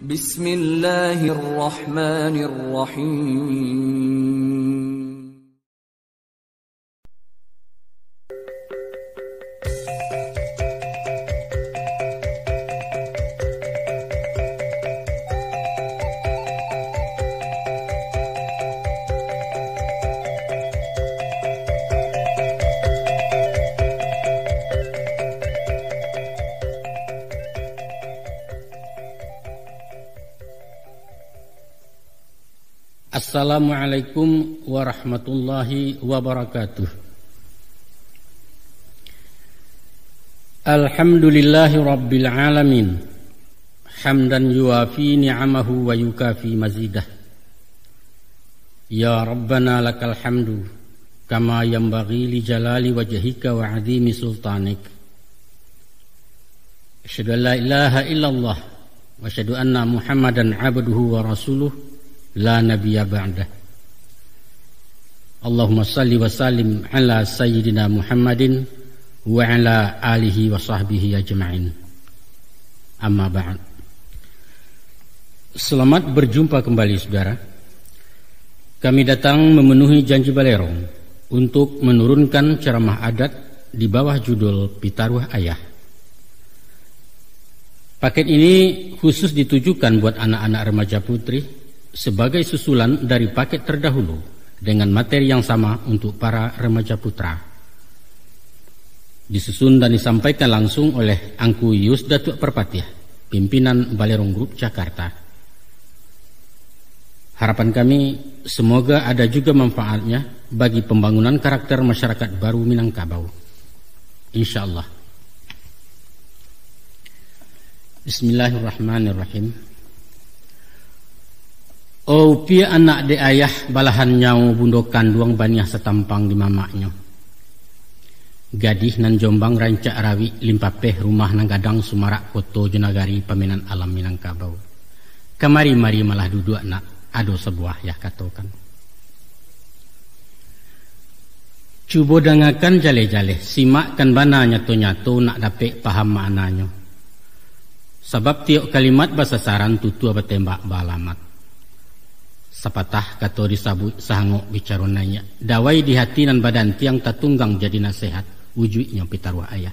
Bismillahirrahmanirrahim. Assalamualaikum warahmatullahi wabarakatuh. Alhamdulillahi rabbil alamin. Hamdan yuafi ni'amahu wa yukafi mazidah. Ya Rabbana lakal hamdu kama yanbaghi li jalali wajhika wa 'azimi sultanik. Asyhadu an la ilaha illallah wa asyhadu anna Muhammadan 'abduhu wa rasuluh la nabiyya ba'dah. Allahumma salli wa sallim ala sayyidina Muhammadin wa ala alihi wa sahbihi ajma'in. Amma ba'd. Selamat berjumpa kembali saudara. Kami datang memenuhi janji Balerong untuk menurunkan ceramah adat di bawah judul Pitaruh Ayah. Paket ini khusus ditujukan buat anak-anak remaja putri sebagai susulan dari paket terdahulu dengan materi yang sama untuk para remaja putra. Disusun dan disampaikan langsung oleh Angku Yus Datuk Perpatiah, pimpinan Balerong Group Jakarta. Harapan kami semoga ada juga manfaatnya bagi pembangunan karakter masyarakat baru Minangkabau. Insyaallah. Bismillahirrahmanirrahim. Oh pia anak de ayah balahan nyau bundo kanduang baniah setampang di mamaknya. Gadih nan Jombang rancak rawi limpapeh rumah nang gadang Sumarak Koto Jenagari paminan alam Minangkabau. Kamari-mari malah duduk nak ado sebuah ya katokan. Cubo dangakan jale-jale simakkan bana nyato-nyato nak dapet paham maknanya. Sebab tiok kalimat bahasa saran tutu apa tembak balamat. Sapatah kato disabut sahangok bicaronanya. Dawai di hati nan badan tiang tatunggang jadi nasihat wujudnya pitaruh ayah.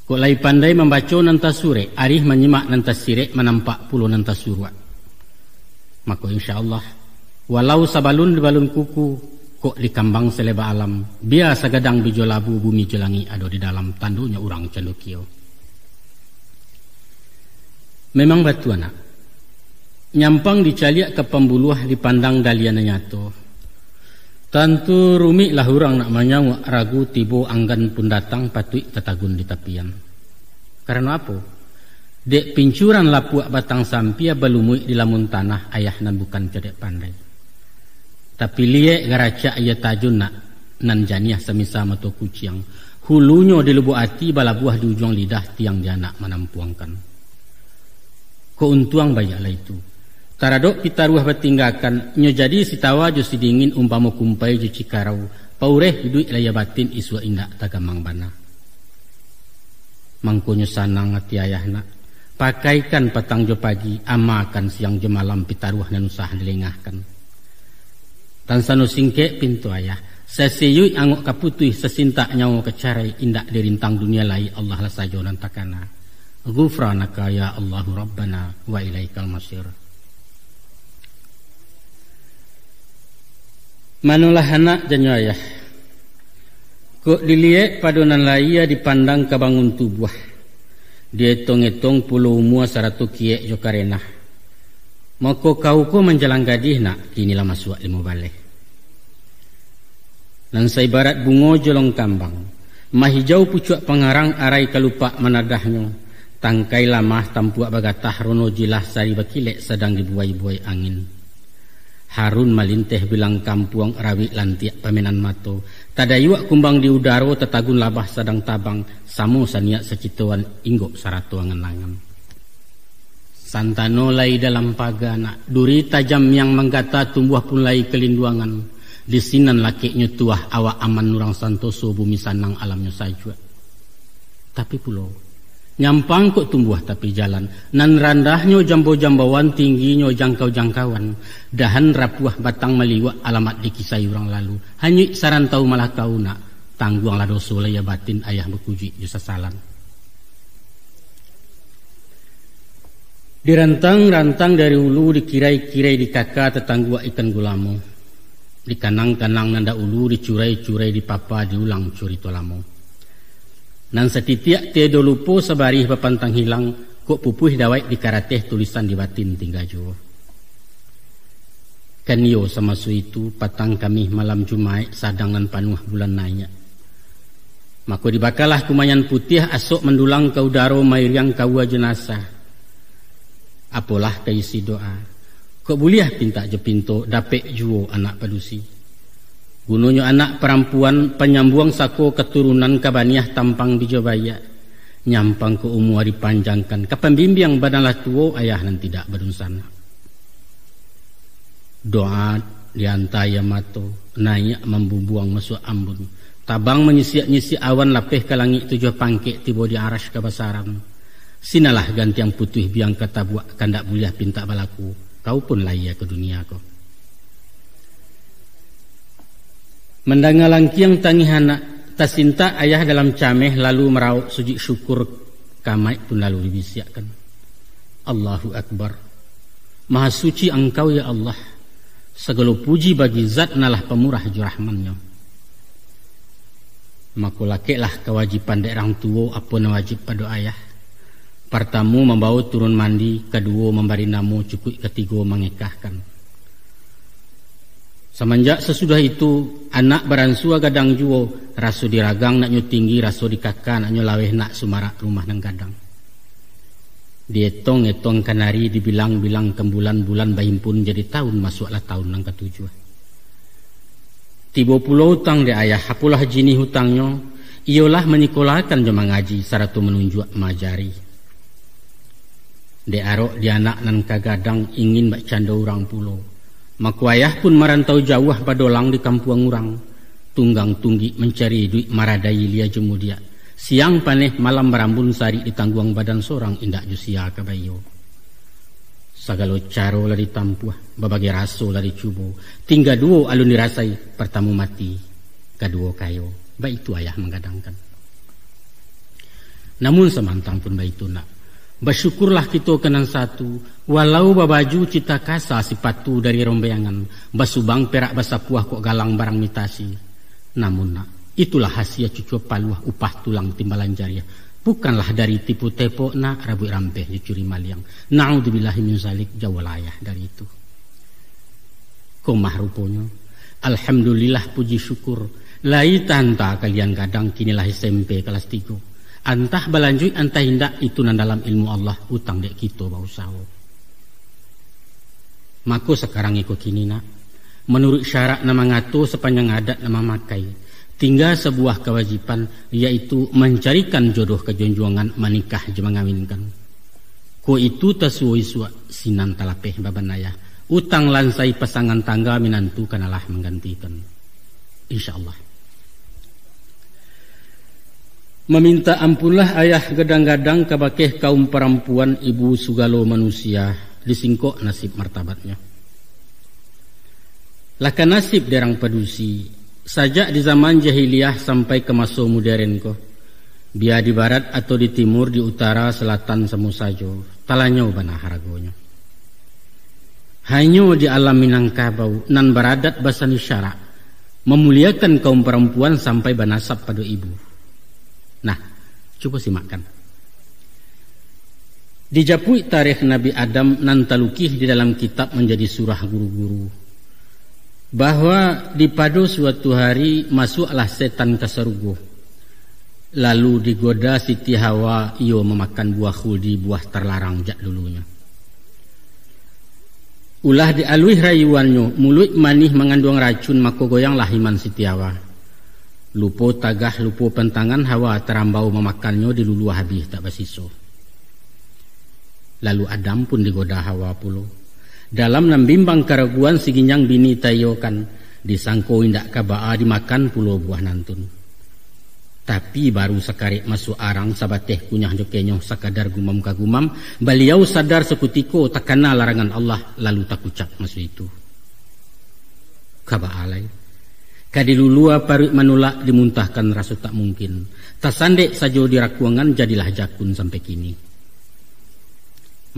Kok lai pandai membaca nanta sure, arih menyimak nanta sirek menampak pulo nanta surwa. Maka insyaallah walau sabalun di balun kuku kok di kambang seleba alam, biasa gadang bijolabu bumi jelangi ado di dalam tandunya urang candukio. Memang batu anak. Nyampang dicaliak ke pembuluh dipandang dalian nyato. Tentu rumik lah orang nak manyang ragu tibo anggan pun datang patui tetagun di tapian. Karena apa? Dek pincuran lapuak batang sampia belumui di lamun tanah ayah nan bukan cedek pandai. Tapi liek garaca ia tajun nak nan janiah semisa mato kuciang. Hulunya di lubuk hati bala buah di ujung lidah tiang janak menampuangkan. Keuntuang bayaklah itu. Taradok pitaruh bertinggakan nyo jadi si tawa jo si dingin umpama kumpai jo cikarau paureh hidup laya batin iswa indak tagamang bana. Mangkonyo sanang hati ayahna pakaikan petang jo pagi amakan siang jo malam pitaruh nan usah dilengahkan. Tan sanu singke pintu ayah sesiyui angok kaputui sesinta nyawa kecarai indak dirintang dunia lai Allah la sajo nan takana. Ghufranaka ya Allahu Rabbana wa ilaikal masir. Manulah anak janyo ayah. Kok diliek padonan laia dipandang kabangun tubuh. Dietong-etong pulau umua saratu kiek jo karenah. Mako kau ko menjalang gadih nak kinilah masuk ilmu baleh. Lansai barat bungo jolong kambang. Mahijau pucuk pengarang arai kalupak menadahnya. Tangkai lamah tampuak bagatah rono jilah sari bakilek sedang dibuai-buai angin. Harun malinteh bilang kampuang rawi lantiak pamenan mato. Tadayuak kumbang di udaro tetagun labah sadang tabang. Samu saniak secituan inggok saratu angan-angan. Santano lai dalam pagana. Duri tajam yang menggata tumbuh pun lai kelinduangan. Di sinan lakiknya tuah awak aman nurang santoso bumi sanang alamnya sajwa. Tapi pulau Nyampang kok tumbuh tapi jalan. Nan randahnya jambo-jambauan, tingginya jangkau-jangkauan. Dahan rapuah batang meliwak alamat dikisai orang lalu. Hanya saran tahu malah kau nak. Tangguang lah dosa ya batin ayah berkuji jusa salan. Dirantang-rantang dari ulu, dikirai-kirai di kaka tetanggua ikan gulamo. Di kanang-kanang nanda ulu, dicurai-curai di papa, diulang curi tolamo. Nan setitiak tiada lupo sebarih papantang hilang, kok pupuh dawai di karateh tulisan di batin tinggal jo. Kan yo sama su itu patang kami malam Jumat sadang nan panuh bulan nanya. Mako dibakalah kumayan putih asok mendulang kau daro mairiang kaua jenazah. Apalah kaisi doa. Kok buliah pinta je pinto dapek juo anak padusi. Gunanya anak perempuan penyambung sako keturunan kabaniah tampang di Jabaya. Nyampang ke umur dipanjangkan. Kapembimbing badalah tuo ayah nan tidak berunsana. Doa diantaya mato. Naik membubuang masuk ambun. Tabang menyisiak-nyisiak awan lapeh ke langit tujuh pangkek tiba di arash kebasaran. Sinalah ganti yang putih biang kata buat kandak buliah pinta balaku. Kau pun layak ke dunia kau. Mendangalang kiang tangi anak tasinta ayah dalam cameh lalu meraup sujud syukur kamai pun lalu dibisiakkan. Allahu Akbar. Maha suci engkau ya Allah. Segala puji bagi zat nalah pemurah jurahmannya. Maka lakeklah kewajiban daerah tua apa na wajib pada ayah. Pertama membawa turun mandi, kedua memberi nama, cukup ketiga mengekahkan. Semenjak sesudah itu anak beransua gadang juo, rasu diragang nak nyu tinggi, rasu dikaka nak nyu laweh nak sumarak rumah nang gadang. Dietong-etong kanari dibilang-bilang kembulan-bulan bahimpun jadi tahun masuklah tahun nang ketujuh. Tiba pulau hutang de ayah, apulah jini hutangnya, ialah menyekolahkan jemaah ngaji saratu menunjuk majari. De arok di anak nan kagadang ingin bak canda orang pulau. Maku ayah pun merantau jauh padolang di kampung orang. Tunggang tunggi mencari duit maradai lia jemudia. Siang paneh malam berambun sari di tangguang badan seorang indak jusia kabayo. Sagalo caro lah ditampuh, babagai raso lah dicubo. Tinggal dua alun dirasai, pertama mati, kedua kayo. Baik itu ayah menggadangkan. Namun semantang pun baik itu nak. Bersyukurlah kita kenan satu. Walau babaju cita kasa sipatu dari rombeangan. Basubang perak basapuah kok galang barang mitasi. Namun nak, itulah hasil cucu paluah upah tulang timbalan jariah. Bukanlah dari tipu tepo nak rabui rampeh dicuri maliang. Na'udzubillahi min zalik, jauh ayah dari itu. Komah rupanya. Alhamdulillah puji syukur. Lai tanta kalian gadang kinilah SMP kelas 3. Antah balanjui antah hindak itu nan dalam ilmu Allah utang dek kita bau sawo. Maka sekarang ikut kini nak. Menurut syarat nama ngatur sepanjang adat nama makai. Tinggal sebuah kewajiban yaitu mencarikan jodoh kejonjongan menikah je mengawinkan. Ko itu tasuai suak sinan talapeh babanaya. Utang lansai pasangan tangga minantu kanalah menggantikan. InsyaAllah. Meminta ampunlah ayah gadang-gadang kabakeh kaum perempuan ibu sugalo manusia disingkok nasib martabatnya. Laka nasib derang padusi sajak di zaman jahiliyah sampai ke masa modern ko. Biar di barat atau di timur, di utara, selatan semu sajo talanya ubana haragonya. Hanya di alam Minangkabau nan beradat bahasa isyarat memuliakan kaum perempuan sampai banasab pada ibu. Nah, coba simakkan. Dijapui tarikh Nabi Adam nan talukih di dalam kitab menjadi surah guru-guru. Bahwa di pada suatu hari masuklah setan ke surga. Lalu digoda Siti Hawa ia memakan buah khuldi, buah terlarang jak dulunya. Ulah dialui rayuannya, mulut manih mengandung racun, maka goyanglah iman Siti Hawa. Lupo tagah, lupo pentangan Hawa terambau memakannya dilulu habis tak basiso. Lalu Adam pun digoda Hawa pulo. Dalam nambimbang keraguan siginyang bini tayokan, disangko indak kabaa dimakan pulo buah nantun. Tapi baru sekarik masuk arang sabateh kunyah jokenyo sakadar gumam kagumam, beliau sadar sekutiko takana larangan Allah lalu tak ucap masuk itu. Kaba alai. Kadilulua parik manulak dimuntahkan rasa tak mungkin. Tasandek sajo dirakuangan jadilah jakun sampai kini.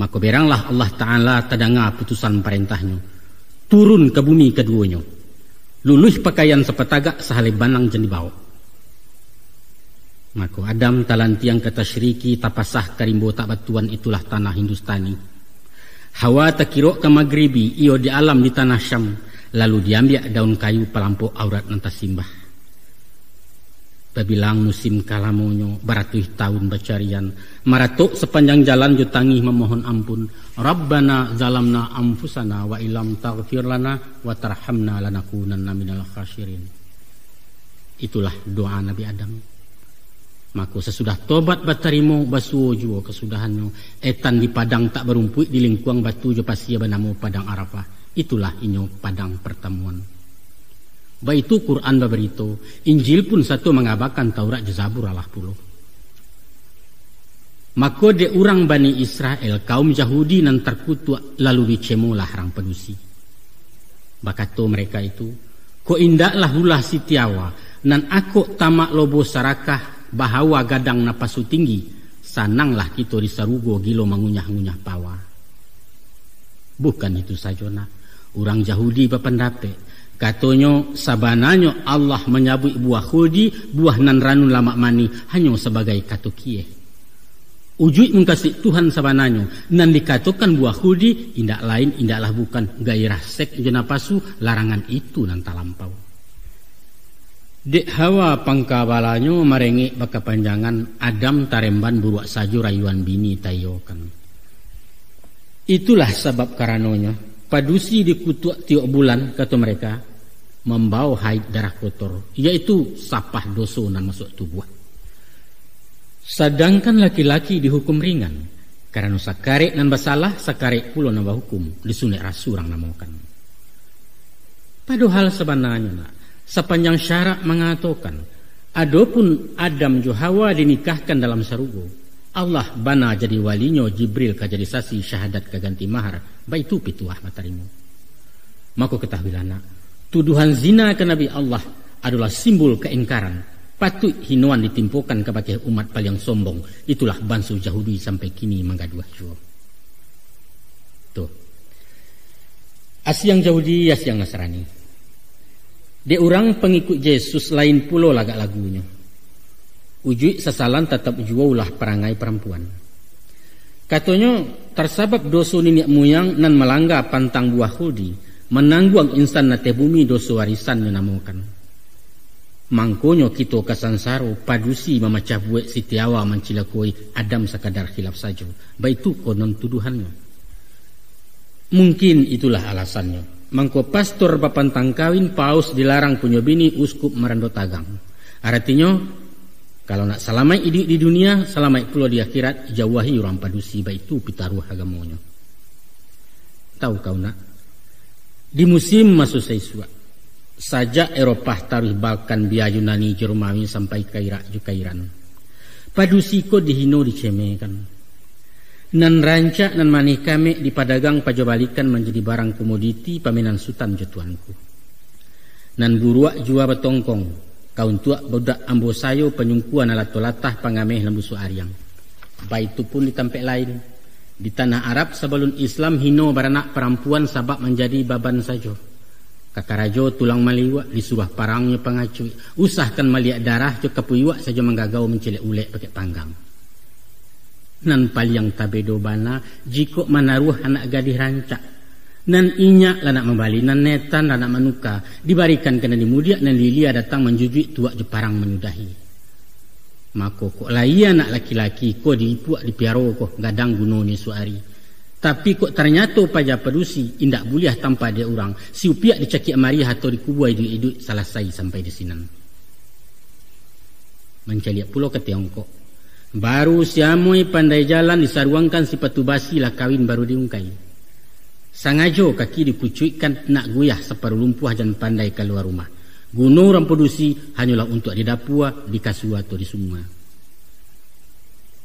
Maka beranglah Allah Ta'ala tadanga putusan perintahnya. Turun ke bumi keduanya. Luluh pakaian sepetagak sahale banang jen dibawa. Maka Adam talantiang kata syiriki tapasah karimbo tak batuan itulah tanah Hindustani. Hawa takiro ke Maghribi iyo di alam di tanah Syam. Lalu diambil daun kayu pelampau aurat nantas simbah. Babilang musim kalamonyo baratuh tahun bacarian. Maratuk sepanjang jalan jutangi memohon ampun. Rabbana zalamna anfusana wa ilam taghfir lana wa tarhamna lanakunanna minal khasirin. Itulah doa Nabi Adam. Maka sesudah tobat batarimo basuo juo kesudahannya. Etan di padang tak berumput di lingkuang batu jo pasia banamo padang Arafah. Itulah inyo padang pertemuan. Baitu Quran baberito, Injil pun satu mengabarkan Taurat Zabur Allah puluh. Maka de orang Bani Israel kaum Yahudi nan terkutuk lalu dicemo larang pedusi. Bakato mereka itu, ko indaklah hulah sitiawa nan aku tamak lobo sarakah bahawa gadang napasu tinggi, sananglah kita disarugo gilo mengunyah-ngunyah pawa. Bukan itu saja nak. Orang Yahudi berpendapat, katanya sabananya Allah menyabut buah khuldi, buah nan ranun lama mani hanya sebagai katukie. Ujui mengkasih Tuhan sabananya nan dikatakan buah khuldi indak lain indaklah bukan gairah sek jenapasu larangan itu nan talampau. Dek Hawa pangkabalanyo marengek baka panjangan Adam taremban buruak sajo rayuan bini tayokan. Itulah sebab karenanya padusi dikutuk tiap bulan kata mereka membawa haid darah kotor, yaitu sapah dosa nan masuk tubuh. Sedangkan laki-laki dihukum ringan karena sakarek nan bersalah sakarek pula nan hukum disunik rasurang namakan. Padahal sebenarnya nak, sepanjang syarak mengatakan adapun Adam jo Hawa dinikahkan dalam sarugo, Allah bana jadi walinyo Jibril kajadi sasi syahadat kaganti mahar, baitu pituah matarimu. Maka ketahuilah nak, tuduhan zina ke Nabi Allah adalah simbol keingkaran, patut hinuan ditimpukan kepada umat paling sombong. Itulah bangsa Yahudi sampai kini menggaduh jua. Tuh. Asyang Yahudi, asyang Nasrani. Dia orang pengikut Yesus lain pulau lagak lagunya. Uji sasalan tetap juaulah perangai perempuan. Katanya tersabab dosa nenek moyang nan melanggar pantang buah khuldi, menangguang insan nate bumi dosa warisan namakan. Mangkonyo kita kasansaro padusi memecah buat sitiawa mencilakoi Adam sekadar khilaf saja. Baitu konon tuduhannya. Mungkin itulah alasannya. Mangko pastor bapantang kawin paus dilarang punya bini uskup merando tagang. Artinya kalau nak salamai hidup di dunia, salamai pula di akhirat, jauhi orang padusi baitu pitaruh agamonyo. Tahu kau nak? Di musim masuk Saiswa, saja Eropah taruh Balkan biaya Yunani Jerumani sampai ke Irak juga Iran. Padusi ko dihino dicemekan. Nan rancak nan manih kami dipadagang pajabalikan menjadi barang komoditi pamenan sultan jatuanku. Nan buruak jua betongkong, kaun tuak bodak ambo sayo penyungkuan alat tolatah pangameh lembu suariang. Baitu pun di tempat lain. Di tanah Arab sebelum Islam hino baranak perempuan sabab menjadi baban sajo. Kakarajo tulang maliwak disuruh parangnya pengacui. Usahkan maliak darah jo kepuiwak saja menggagau mencilek ulek pakai panggang. Nan paliang tabedo bana jiko manaruh anak gadis rancak. Nan inyak lanak membali, nan netan lanak manuka. Dibarikan kena dimudiak nan lilia datang menjujui tuak jeparang menyudahi. Mako kok laia anak laki-laki kok dipuak dipiaro kok gadang gunoni suari. Tapi kok ternyata paja pedusi indak buliah tanpa dia orang. Si upiak dicakik amari atau dikubuai iduk selesai sampai di sinan. Mencaliak pulau ke Tiongkok. Baru siamoi pandai jalan disaruangkan si patubasi lah kawin baru diungkai. Sangajo kaki dipucuikan nak guyah separuh lumpuh dan pandai keluar rumah. Gunung orang produksi hanyalah untuk di Dapua, di Kasua atau di Summa.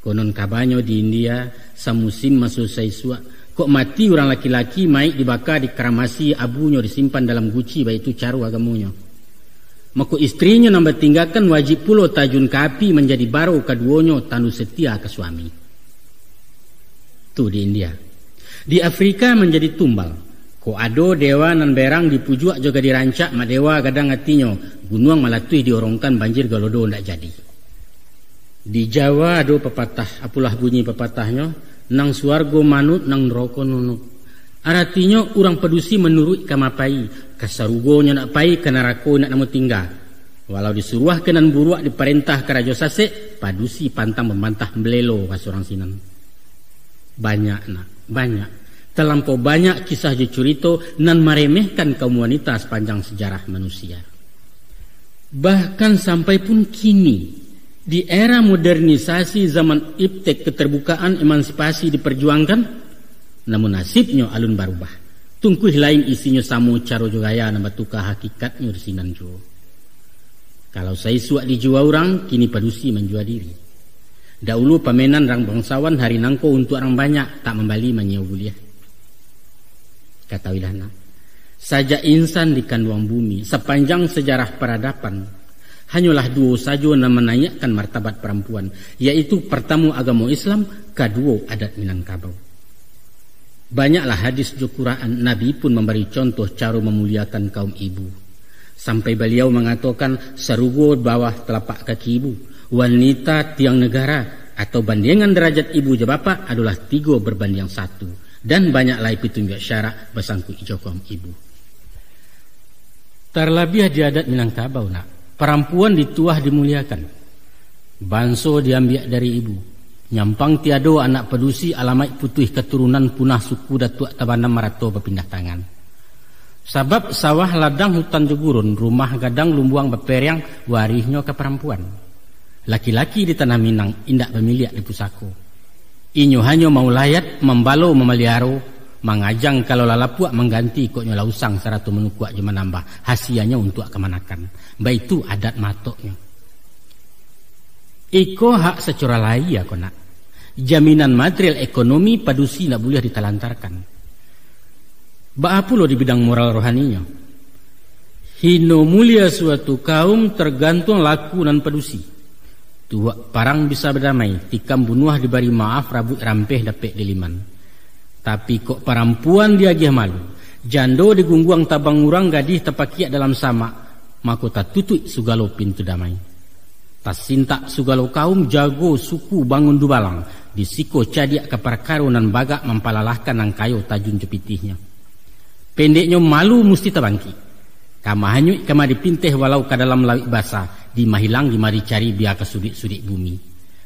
Konon kabanyo di India samusim masuk saisua, kok mati orang laki-laki maik dibakar, dikeramasi, abunya disimpan dalam guci, baik itu caru agamunyo. Maka istrinya nambah tinggalkan wajib pulo tajun ke api menjadi baro kaduonyo tandu setia ke suami. Itu di India. Di Afrika menjadi tumbal. Ko ado dewa nan berang dipujuak juga dirancak ma dewa gadang atinyo gunung malatui diorongkan banjir galodo ndak jadi. Di Jawa ado pepatah apulah bunyi pepatahnya nang suargo manut nang neraka nunut. Artinya orang pedusi menurut kamapai kasarugonya nak pai ke neraka nak namu tinggal. Walau disuruh kenan buruak diperintah ke raja sasek padusi pantang membantah belelo pas orang sinan. Banyak nak, banyak. Terlampau banyak kisah jecurito nan meremehkan kaum wanita sepanjang sejarah manusia. Bahkan sampai pun kini, di era modernisasi zaman iptek keterbukaan emansipasi diperjuangkan, namun nasibnya alun barubah. Tungkuh lain isinya samu caro jogaya nambatuka hakikatnya resinan jo. Kalau saya suak dijual orang, kini padusi menjual diri. Dahulu pamenan rang bangsawan hari nangko untuk orang banyak, tak membali menyau buliah. Katawilah nak, saja insan di kandungan bumi sepanjang sejarah peradaban hanyalah dua saja yang menaikkan martabat perempuan, yaitu pertama agama Islam, kedua adat Minangkabau. Banyaklah hadis Quran, Nabi pun memberi contoh cara memuliakan kaum ibu. Sampai beliau mengatakan serugo bawah telapak kaki ibu, wanita tiang negara atau bandingan derajat ibu je bapa adalah 3 berbanding 1. Dan banyak lagi petunjuk syarak bersangkut ijo kaum ibu. Terlebih di adat Minangkabau nak, perempuan dituah dimuliakan. Banso diambil dari ibu. Nyampang tiado anak pedusi alamat putih keturunan punah suku Datuk Tabanam Marato berpindah tangan. Sebab sawah ladang hutan jegurun, rumah gadang lumbuang beperang warihnya ke perempuan. Laki-laki di tanah Minang indak bermilik di pusako. Inyo hanya mau layat, membalo, memeliaro, mengajang kalau lalapuak mengganti koknya lausang seratu menukuak je menambah hasianya untuk kemanakan. Baik itu adat matoknya. Iko hak secara lain ya kona. Jaminan material ekonomi padusi nak boleh ditelantarkan. Baapulo di bidang moral rohaninya. Hino mulia suatu kaum tergantung laku dan padusi. Tuak parang bisa berdamai, tikam bunuh diberi maaf, rabut rampeh dapet diliman. Tapi kok perempuan dia gih malu, jando digungguang tabang urang gadih tepakiak dalam sama, maka tak tutut sugalo pintu damai. Tas sintak sugalo kaum jago suku bangun dubalang, disiko cadiak ke perkaro nan bagak mempalalahkan nang kayo tajun jepitihnya. Pendeknya malu mesti terbangki. Kama hanyut kama dipinteh walau ke dalam lawik basah, di mahilang di mari cari biar ke sudik-sudik bumi.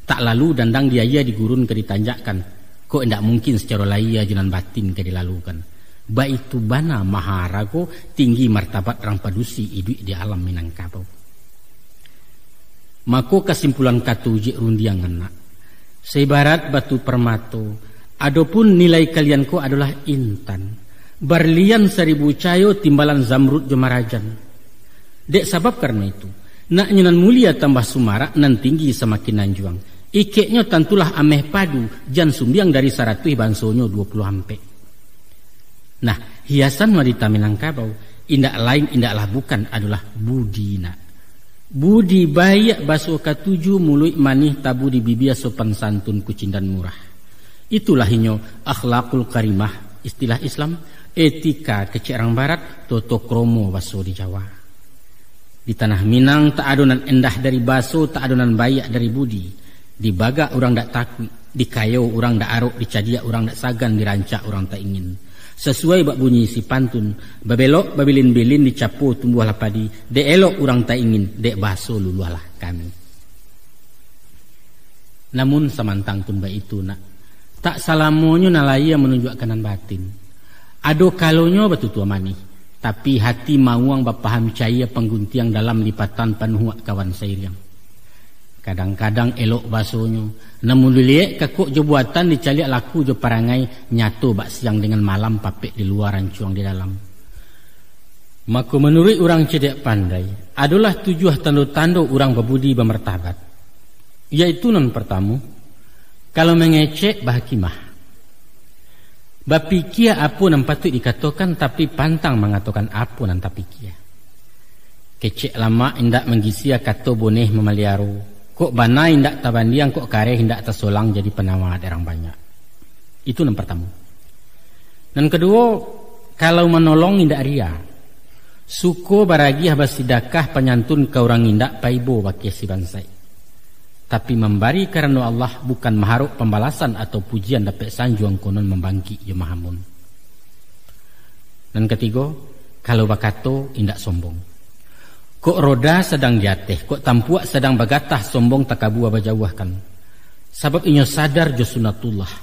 Tak lalu dandang dia digurun ke ditanjakkan. Kok tidak mungkin secara laia jalan batin ke dilalukan. Baik itu bana maharago tinggi martabat rang padusi hidup di alam Minangkabau. Mako kesimpulan katuji rundiang anak. Seibarat batu permato, adapun nilai kalian ko adalah intan. Berlian 1000 cayo timbalan zamrud jemarajan. Dek sebab karena itu, nak nyenan mulia tambah sumarak nan tinggi semakin nanjuang. Ikeknya tentulah ameh padu jan sumbiang dari 100 bansonyo 20 ampe. Nah, hiasan wanita Minangkabau indak lain indaklah bukan adalah budina. Budi bayak baso katuju mulut manih tabu di bibia sopan santun kucing dan murah. Itulah hinyo akhlakul karimah istilah Islam, etika kecerang barat, toto kromo baso di Jawa. Di tanah Minang tak adonan endah dari baso, tak adonan bayak dari budi. Di baga orang dak takwi, di kayo orang dak arok, di cadiak orang dak sagan, dirancak orang tak ingin. Sesuai bak bunyi si pantun, babelok babilin-bilin dicapo tumbuhlah padi, dek elok orang tak ingin, dek baso luluhlah kami. Namun samantang pun baik itu nak, tak salamonyo nalaya menunjuk kanan batin. Ado kalonyo batu tua manih, tapi hati mauang bapaham caya pengguntiang dalam lipatan panuhuak kawan sairiang. Kadang-kadang elok basonyo, namun liek kakuk je buatan dicaliak laku je parangai nyato bak siang dengan malam papek di luar rancuang di dalam. Maka menurut orang cedek pandai, adalah tujuh tanda-tanda orang berbudi bermartabat. Yaitu non pertama, kalau mengecek bahakimah. Bapikir apa yang patut dikatakan tapi pantang mengatakan apa yang tak pikir. Kecek lama indak menggisia kata boneh memaliaru. Kok bana indak tabandiang, kok kareh indak tersolang jadi penawar orang banyak. Itu yang pertama. Dan kedua, kalau menolong indak ria. Suko baragi habas sidakah penyantun ke orang indak paibo baki si bansai. Tapi memberi karena Allah bukan mengharap pembalasan atau pujian dapat sanjuang konon membangkit je mahamun. Dan ketiga, kalau bakato indak sombong. Kok roda sedang jatih, kok tampuak sedang bagatah sombong takabua bajawahkan. Sebab inyo sadar jo sunatullah.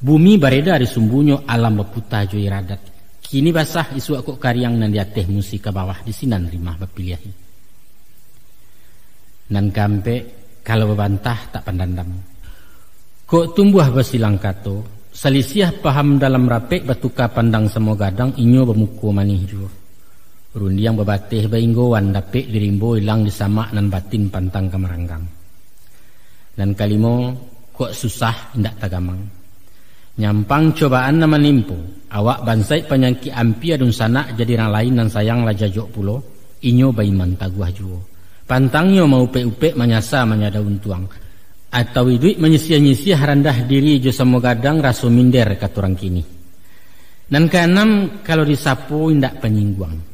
Bumi bareda di sumbunyo alam beputa jo iradat. Kini basah isu aku karyang nan diateh musi ke bawah di sinan rimah bapiliahi. Nan kampe kalau bebantah tak pandandam. Kok tumbuh basilang kato, selisiah paham dalam rapek batuka pandang semua gadang inyo bemuku manih jo. Rundi yang bebateh bainggowan dapek dirimbo hilang disama nan batin pantang kameranggang. Dan kalimo kok susah indak tagamang. Nyampang cobaan nama nimpo, awak bansai penyangki ampi adun sana jadi orang lain dan sayang lah jajok pulo, inyo baiman taguah juo. Pantangnya mau upe-upe menyasa menyadaun tuang, atau iduit menyisia-nyisia rendah diri jo semua gadang raso minder kata orang kini. Dan keenam kalau disapu indak penyingguang.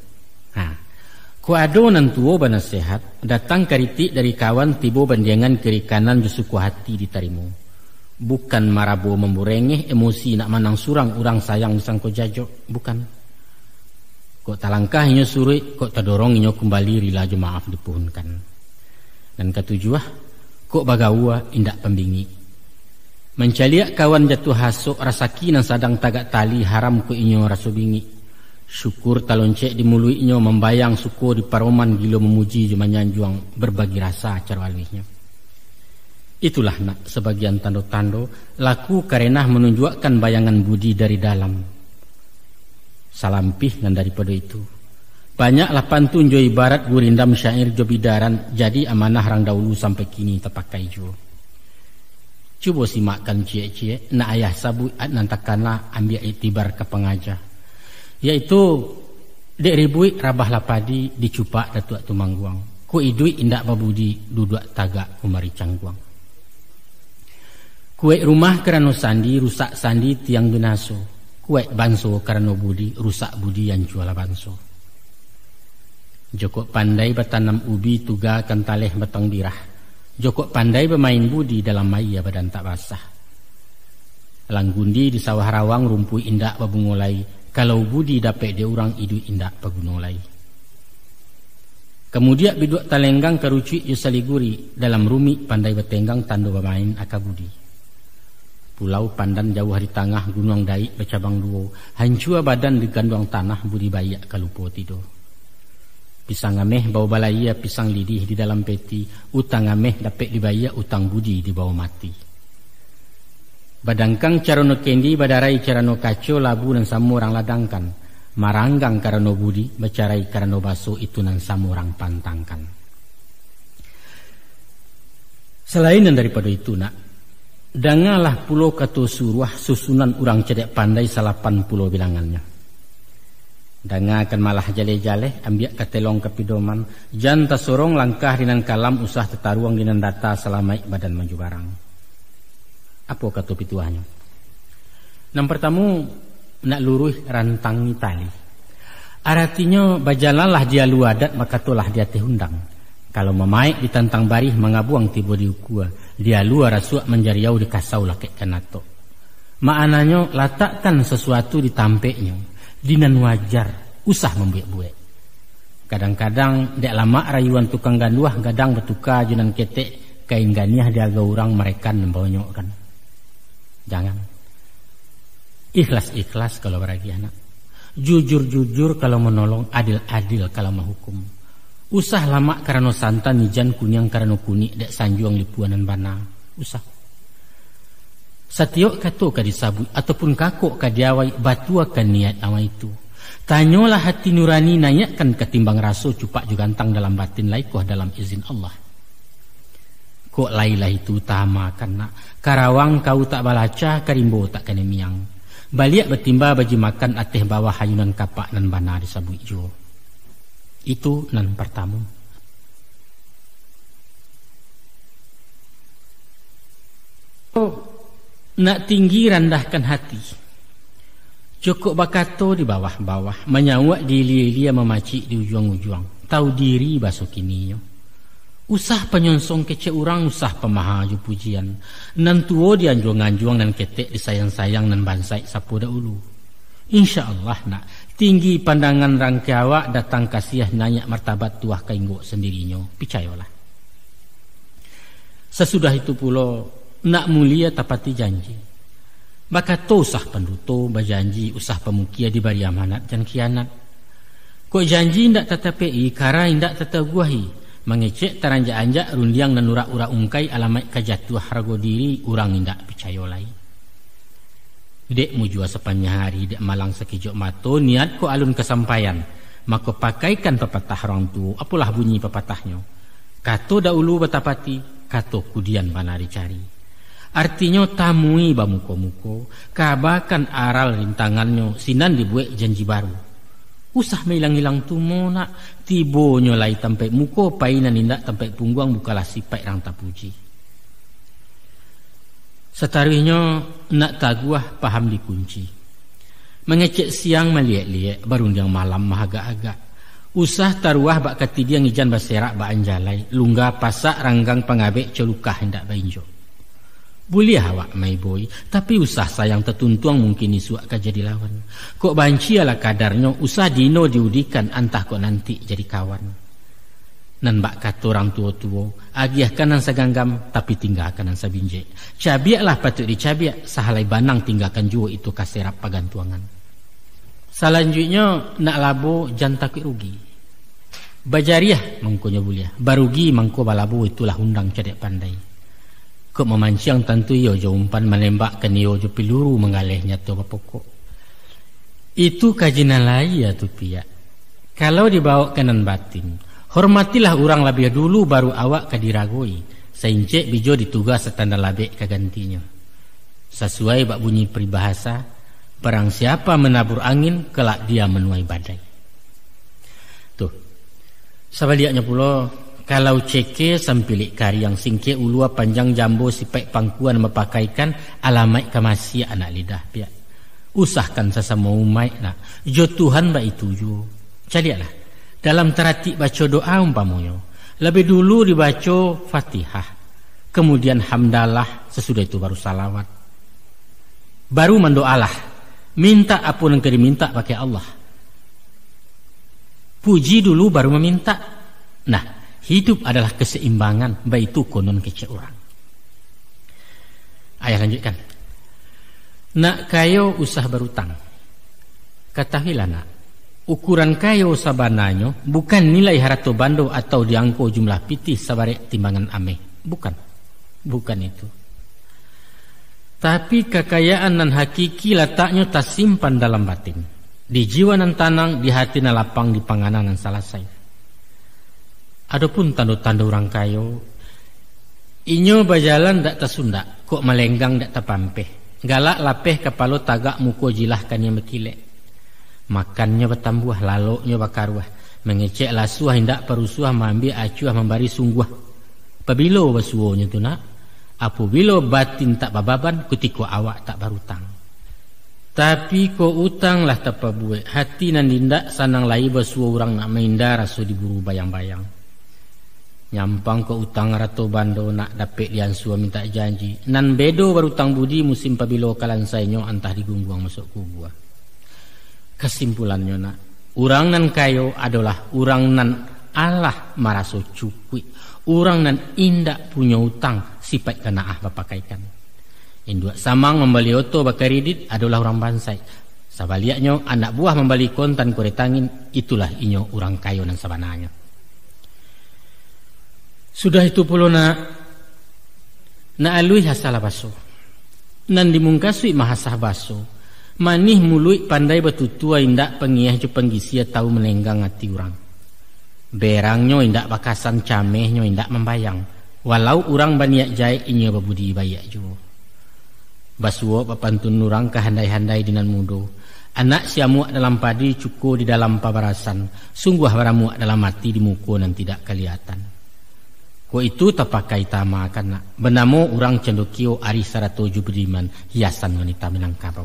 Ku ado nan tuo banasehat datang karitik dari kawan tibo bandengan kiri kanan jo suku hati ditarimu. Bukan marabo memburengeh emosi nak manang surang orang sayang disangko jajo, bukan. Kok talangkah inyo surui, kok terdorong inyo kembali rila jo maaf dipuhunkan. Dan ketujuh, kok bagawa indak pembingi. Mencaliak kawan jatuh hasuk rasaki nan sadang tagak tali haram ko inyo raso bingi. Syukur taloncek dimului inyo membayang suko di paroman gilo memuji jo manyanjuang berbagi rasa carwalihnya. Itulah nak sebagian tando-tando laku karenah menunjukkan bayangan budi dari dalam. Salampih dan daripada itu. Banyaklah pantun jo ibarat gurindam syair jo bidaran jadi amanah rang dahulu sampai kini terpakai jo. Cuba simakkan cie-cie na ayah sabu nantakana ambil itibar ke pengaja. Yaitu dek ribui rabah lapadi dicupak datuk tumangguang. Ku idui indak babudi duduk tagak kumari cangguang. Kuek rumah kerana sandi rusak sandi tiang binaso. Kuek banso kerana budi rusak budi yang jual banso. Joko pandai bertanam ubi tuga kentaleh batang birah. Joko pandai bermain budi dalam maya badan tak basah. Langgundi di sawah rawang rumpui indak babungolai. Kalau budi dapat dia orang idu indak pagunolai. Kemudian biduk talenggang kerucuk yusaliguri dalam rumi pandai bertenggang tando bermain akabudi. Pulau pandan jauh hari tengah gunung daik bercabang duo. Hancur badan di ganduang tanah budi bayak kalupo tidur. Pisang ameh bau balaya pisang lidih di dalam peti. Utang ameh dapat dibayar utang budi di bawah mati. Badangkang carano kendi badarai carano kaco labu dan samu orang ladangkan. Maranggang karano budi bercarai karano baso itu nan samu orang pantangkan. Selain daripada itu nak. Dangalah pulau katu suruah susunan orang cedek pandai 80 bilangannya. Danga akan malah jale-jale ambil katelong kepidoman. Janta sorong langkah dinan kalam usah tetaruang dinan data selamai badan maju barang. Apa katu pituahnya? Yang pertama nak luruh rantangi tali. Artinya bajalalah dia lu adat maka tulah dia tehundang. Kalau memaik ditantang barih mengabuang tiba di ukua. Dia luar rasuak menjariau di kasau lakek kanato. Maknanya letakkan sesuatu di tampeknya. Dinan wajar usah membuat-buat. Kadang-kadang dek lama rayuan tukang ganduah gadang bertukar junan ketek kain ganiah dia gaurang mereka membonyok kan. Jangan. Ikhlas-ikhlas kalau beragi anak. Jujur-jujur kalau menolong, adil-adil kalau menghukum. Usah lama karena santan nijan kunyang karena kunik dek sanjuang lipuanan bana. Usah. Satiok kato ka disabui ataupun kakok ka diawai batu akan niat awa itu. Tanyolah hati nurani nanyakan ketimbang raso cupak juga gantang dalam batin laikoh dalam izin Allah. Kok lailah itu utama karena karawang kau tak balaca karimbo tak kena miang. Baliak bertimba bagi makan ateh bawah hayunan kapak nan bana di sabu ijo. Itu nan pertama. Nak tinggi rendahkan hati. Cukup bakato di bawah-bawah, menyawak di lia-lia memacik di ujung-ujung. Tahu diri basuh kiniyo. Usah penyonsong kece orang, usah pemaha ju pujian. Nan tuo di anjuang-anjuang nan ketek disayang-sayang nan bansai sapu dahulu. InsyaAllah nak tinggi pandangan rangkiawak datang kasiah nanya martabat tuah kainggo sendirinya. Picayolah. Sesudah itu pula nak mulia tapati janji. Maka to usah penduto berjanji usah pemukia diberi amanat dan khianat. Kok janji ndak tetapi kara ndak tetaguahi. Mengecek taranjak-anjak rundiang dan urak-urak ungkai alamat kajatuh harga diri urang indak percayolai. Dek mujua sepanjang hari dek malang sekejap mato niat ko alun kesampaian. Maka pakaikan pepatah orang tu apalah bunyi pepatahnya. Kato dahulu betapati, kato kudian mana dicari. Artinya tamui bamuko-muko, kabakan aral rintangannya sinan dibuat janji baru. Usah mailang-ilang tumo nak tibo nyolai tampai muko painan indak tampai pungguang bukalah sipai rang tapuji. Setarihnya nak taguah paham dikunci. Mengecek siang meliak-liak barundiang malam mahagak-agak. Usah taruah bak katidiang ijan baserak bak anjalai lungga pasak ranggang pangabek celukah hendak bainjo. Boleh awak my boy, tapi usah sayang tertuntuang mungkin isuak ka jadi lawan. Kok banci ala kadarnya, usah dino diudikan antah kok nanti jadi kawan. Nan bak kata orang tua-tua, agiah kanan saganggam tapi tinggalkan nan sabinjek. Cabiaklah patut dicabiak, sahalai banang tinggalkan jua itu kaserap pagantuangan. Selanjutnya nak labo jan takut rugi. Bajariah mangkonya buliah, barugi mangko balabo itulah undang cadek pandai. Kok memancing tentu yo jo umpan menembakkan yo jo peluru mengalihnya tu pokok. Itu kajian lain ya tu pia. Kalau dibawa kanan batin, hormatilah orang lebih dulu baru awak kadiragoi. Seincek bijo ditugas setanda labek kagantinya. Sesuai bak bunyi peribahasa, barang siapa menabur angin kelak dia menuai badai. Tuh. Sabaliaknya pula kalau ceke sampilik kari yang singke ulua panjang jambo sipai pangkuan mepakaikan alamai kamasi anak lidah pia. Usahkan sesama umai nak. Jo Tuhan ba itu jo. Calialah. Dalam terati baca doa umpamoyo. Lebih dulu dibaca Fatihah. Kemudian hamdalah. Sesudah itu baru salawat. Baru mendoalah. Minta apa yang diminta pakai Allah. Puji dulu baru meminta. Nah. Hidup adalah keseimbangan, baik itu konon kecek orang. Ayah lanjutkan. Nak kayo usah berutang. Ketahuilah nak, ukuran kayo sabananya bukan nilai harato bando atau diangko jumlah pitih sabarek timbangan ameh. Bukan itu. Tapi kekayaan nan hakiki letaknya tersimpan dalam batin. Di jiwa nan tanang, di hati nan lapang, di panganan nan salasai. Adapun tanda-tanda orang kayo, inyo berjalan dak tersunda, kok melenggang dak terpampeh, galak lapeh kepala tagak muko jilah kan yang berkilek, makannya bertambuh, laloknya bakaruah, mengecek lasuah hendak perusuah, mengambil acuah membari sungguh. Pabilo basuonya tu nak, apabila batin tak bababan, kutiko awak tak berutang. Tapi ko utang lah tak pabuat, hati nan dindak sanang lai basuo orang nak mainda rasu diburu bayang-bayang. Nyampang ke utang rato bando nak dapat lian sua minta janji. Nan bedo berutang budi musim pabilo kalan sainyo antah digungguang masuk kubua. Kesimpulannya nak, urang nan kayo adalah urang nan Allah maraso cukui. Urang nan indak punya utang sifat kenaah bapakaikan. Indua samang membeli oto bakaridit adalah orang bansai. Sabaliaknya anak buah membeli kontan koretangin, itulah inyo urang kayo nan sabananya. Sudah itu pula na alui hasalah baso. Nan dimungkasui mahasah baso. Manih mului pandai batutua indak pengiah jo penggisia tahu menenggang hati orang. Berangnya indak bakasan camehnya indak membayang. Walau orang banyak jai inya babudi bayak jo. Basuo papantun orang kehandai-handai dinan mudo. Anak siamuak dalam padi cukup di dalam pabarasan. Sungguh baramuak dalam mati di muka dan tidak kelihatan. Ko itu tapakai tama kan nak. Benamo orang cendokio ari sarato jubriman hiasan wanita Minangkabau.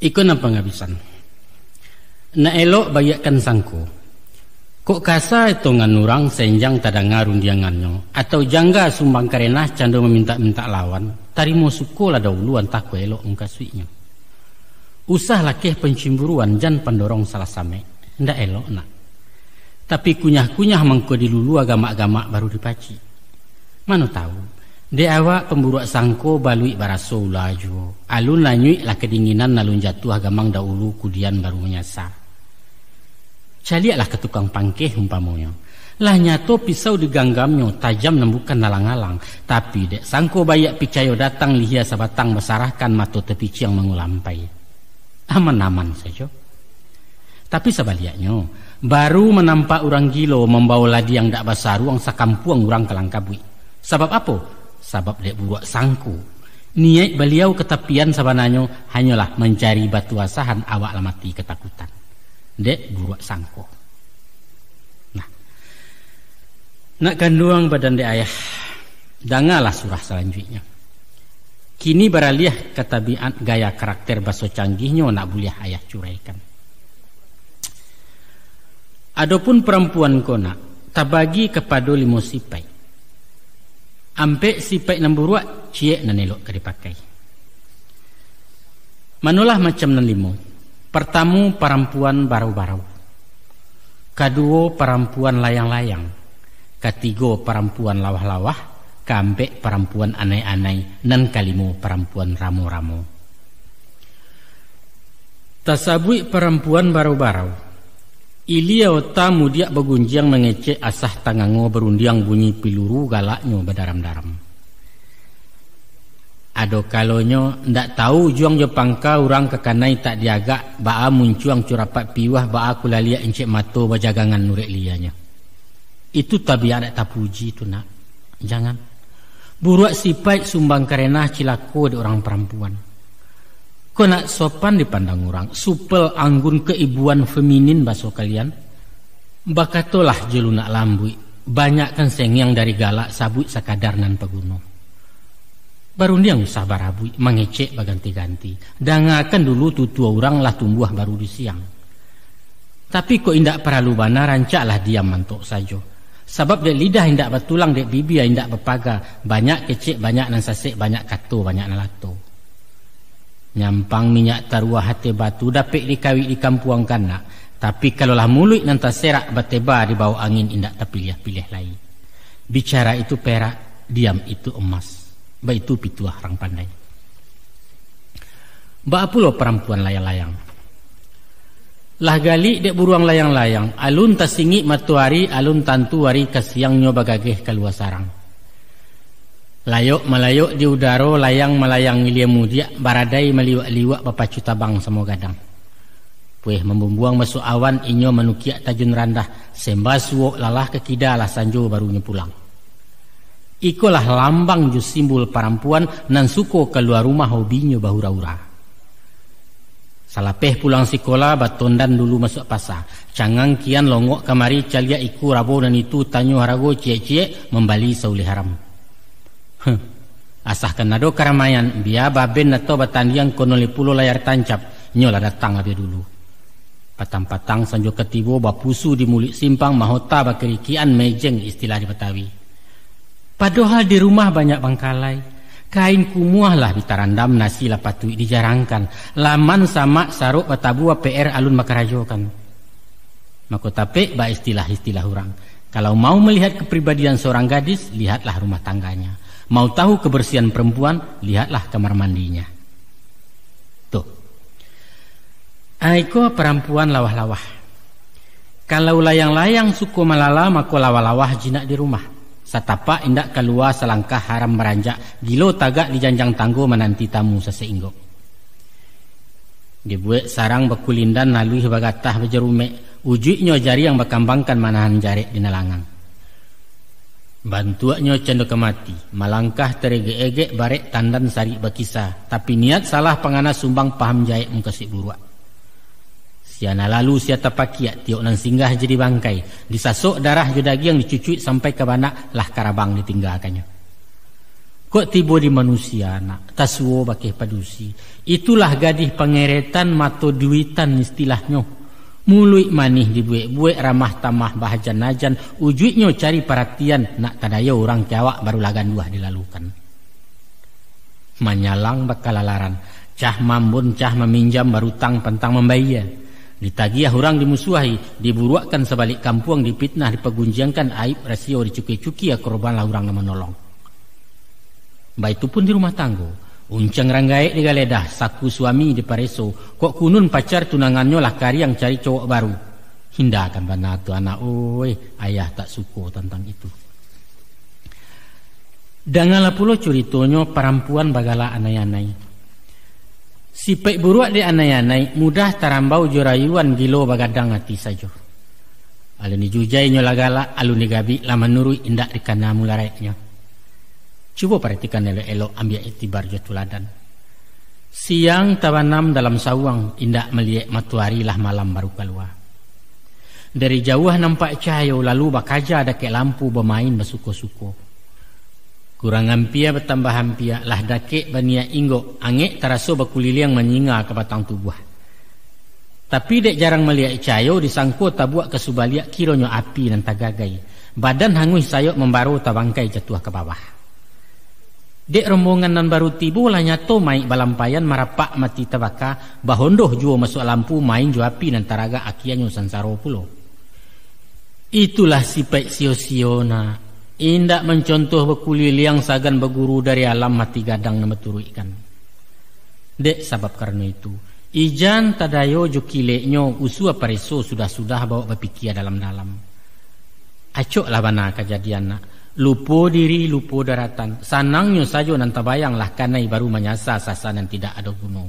Ikon ang pangabisan. Na elok bayakkan sangko. Kok kasa itu nganurang senjang tadangarun diangannya. Atau jangga sumbang karenah cando meminta-minta lawan. Tarimo suko lah dauluan takwa elok mengkasuinya. Usah lakeh pencimburuan jan pandorong salah same. Ndak elok nak. Tapi kunyah-kunyah mangko dilulu agama-agama baru dipaci. Mano tahu. De awak pemburuak sangko balui baraso ulaju. Alun lanyui lah kedinginan nalun jatuh agamang dahulu kudian baru menyasar. Caliaklah ke tukang pangkeh umpamonya. Lah nyato pisau diganggamnya tajam nembukan nalang-alang. Tapi dek sangko bayak picayo datang lihia sabatang besarahkan mato tepi ciang mengulampai. Aman-aman saja. Tapi sebaliaknya baru menampak orang gilo membawa ladi yang dak basaruang sakampuang orang kelangkabui. Sebab apa? Sabab dek buruak sangku. Niat beliau ketepian sabananyo hanyalah mencari batu asahan awak lamati ketakutan. Dek buruak sangko. Nah, nak kanduang badan dek ayah. Dangalah surah selanjutnya. Kini beralih ke tabiat gaya karakter baso canggihnya nak boleh ayah curaikan. Adapun perempuan kona tabagi kepada limo sipai. Ampe sipai namburuak ciek nan elok ke dipakai. Manulah macam nan limo. Pertama perempuan barau-barau. Kedua perempuan layang-layang. Ketiga perempuan lawah-lawah. Keempat perempuan anai-anai. Dan kelima perempuan ramo-ramo. Tasabui perempuan barau-barau. Ilia ota mudiak begunjang mengecek asah tangango berundiang bunyi piluru galaknya berdaram-daram. Ado kalonyo ndak tahu juang Jepangka orang kekanai tak diagak baa muncuang curapat piwah baa kulalia encek mato bajagangan nurek lianya. Itu tabiat tak puji tu nak. Jangan. Buruak sipai sumbang karenah cilako di orang perempuan. Kau nak sopan dipandang orang, supel anggun keibuan feminin baso kalian. Bakatolah jelu nak lambui, banyak kan sengyang dari galak sabui sakadar nan paguno. Baru dia usah barabui, mengecek baganti-ganti. Dangakan dulu tutua orang lah tumbuh baru di siang. Tapi kok indak perlu bana rancaklah diam mantok saja. Sebab dek lidah indak batulang, dek bibi indak bepaga. Banyak kecek, banyak nan sasek, banyak kato, banyak nan lato. Nyampang minyak taruah hati batu dapik dikawik di kampuang kana. Tapi kalaulah mulut nanti serak bateba di bawah angin indak terpilih-pilih lagi. Bicara itu perak, diam itu emas. Ba itu pituah orang pandai. Ba apulo perempuan layang-layang. Lah gali dek buruang layang-layang. Alun tasingi matuari, alun tantu wari kasiangnya bagageh keluar sarang. Layok melayok di udara, layang melayang ilia mudia, baradai meliwak-liwak bapacu tabang semua gadang. Pueh membumbuang masuk awan, inyo menukiak tajun randah, sembah suok lalah ke kida lah sanjo barunya pulang. Ikolah lambang ju simbol perempuan nan suko keluar rumah hobinya bahura-ura. Salapeh pulang sekolah batondan dulu masuk pasar. Cangang kian longok kamari calia iku rabo dan itu tanyo harago cie-cie membali sauli haram. Asah kenado keramaian biar baben atau batandiang konoli pulo layar tancap nyola datang lebih dulu. Patang-patang sanjo ketibo bapusu di mulik simpang mahota bakerikian mejeng istilah di Betawi. Padahal di rumah banyak bangkalai. Kain kumuah lah ditarandam nasi lah patui dijarangkan. Laman sama saruk batabua PR alun makarajokan. Maka tapi ba istilah-istilah orang. Kalau mau melihat kepribadian seorang gadis, lihatlah rumah tangganya. Mau tahu kebersihan perempuan, lihatlah kamar mandinya. Tuh. Aiko perempuan lawah-lawah. Kalau layang-layang suku malala, maka lawah-lawah jinak di rumah. Satapa indak keluar selangkah haram beranjak, gilo tagak di janjang tanggo menanti tamu seseinggo. Dibuat sarang bekulindan nalui bagatah bajerumek, ujuknya jari yang bakambangkan manahan jari di nalangang. Bantuaknya cendu kemati, malangkah terege-ege barek tandan sari bakisah, tapi niat salah pangana sumbang paham jahit mengkasih buruak. Siana lalu sia tapakiak tiok nan singgah jadi bangkai, disasuk darah jodagi yang dicucui sampai ke banak lah karabang ditinggalkannya. Kok tiba di manusia nak, tasuo bakeh padusi, itulah gadih pangeretan mato duitan istilahnya. Mului manih dibuek-buek ramah tamah bahajan najan, ujuknya cari perhatian nak tadaya orang Jawa baru lagan dua dilalukan. Manyalang bakalalaran, cah mambun cah meminjam barutang pentang membayar. Ditagiah orang dimusuhi, diburuakkan sebalik kampung, dipitnah, dipegunjiangkan aib rasio dicuki-cuki ya korban lah orang menolong. Baik itu pun di rumah tanggo. Uncang ranggaik di galedah, saku suami di pareso, kok kunun pacar tunangannya lah kari yang cari cowok baru. Hindakan bana tu anak, ayah tak suko tentang itu. Dangalah pula curitonyo perempuan bagala anai-anai. Si pek buruak di anai-anai, mudah tarambau jorayuan gilo bagadang hati saja. Alun dijujai nyolagala, alun digabi, lama nurui indak dikana mulareknya. Cuba perhatikan elok-elok, ambil iktibar jatuladan. Siang tabanam dalam sawang, indak melihat matahari lah malam baru keluar. Dari jauh nampak cahaya, lalu bakaja ada ke lampu bermain bersuko-suko. Kurang ampia bertambah ampia, lah dakek bania inggo, angek teraso berkuliliang menyinga ke batang tubuh. Tapi dek jarang melihat cahaya, disangko tabuak ke subaliak kironyo api dan tagagai. Badan hangus sayok membaru tabangkai jatuh ke bawah. Dek rombongan nan baru tibu lah nyato maik balampayan marapak mati tabaka bahondoh juo masuk lampu main ju api nan taraga akianyo sansaro pulo. Itulah sifat sio-siona indak mencontoh bekuliliang sagan beguru dari alam mati gadang nama turuikan. Dek sabab karena itu ijan tadayo jukileknyo usua pareso sudah-sudah bawa berpikir dalam-dalam. Acok lah bana kejadian nak. Lupo diri, lupo daratan. Sanangnya saja nan tabayanglah kanai baru menyasa sasanan tidak ada gunung.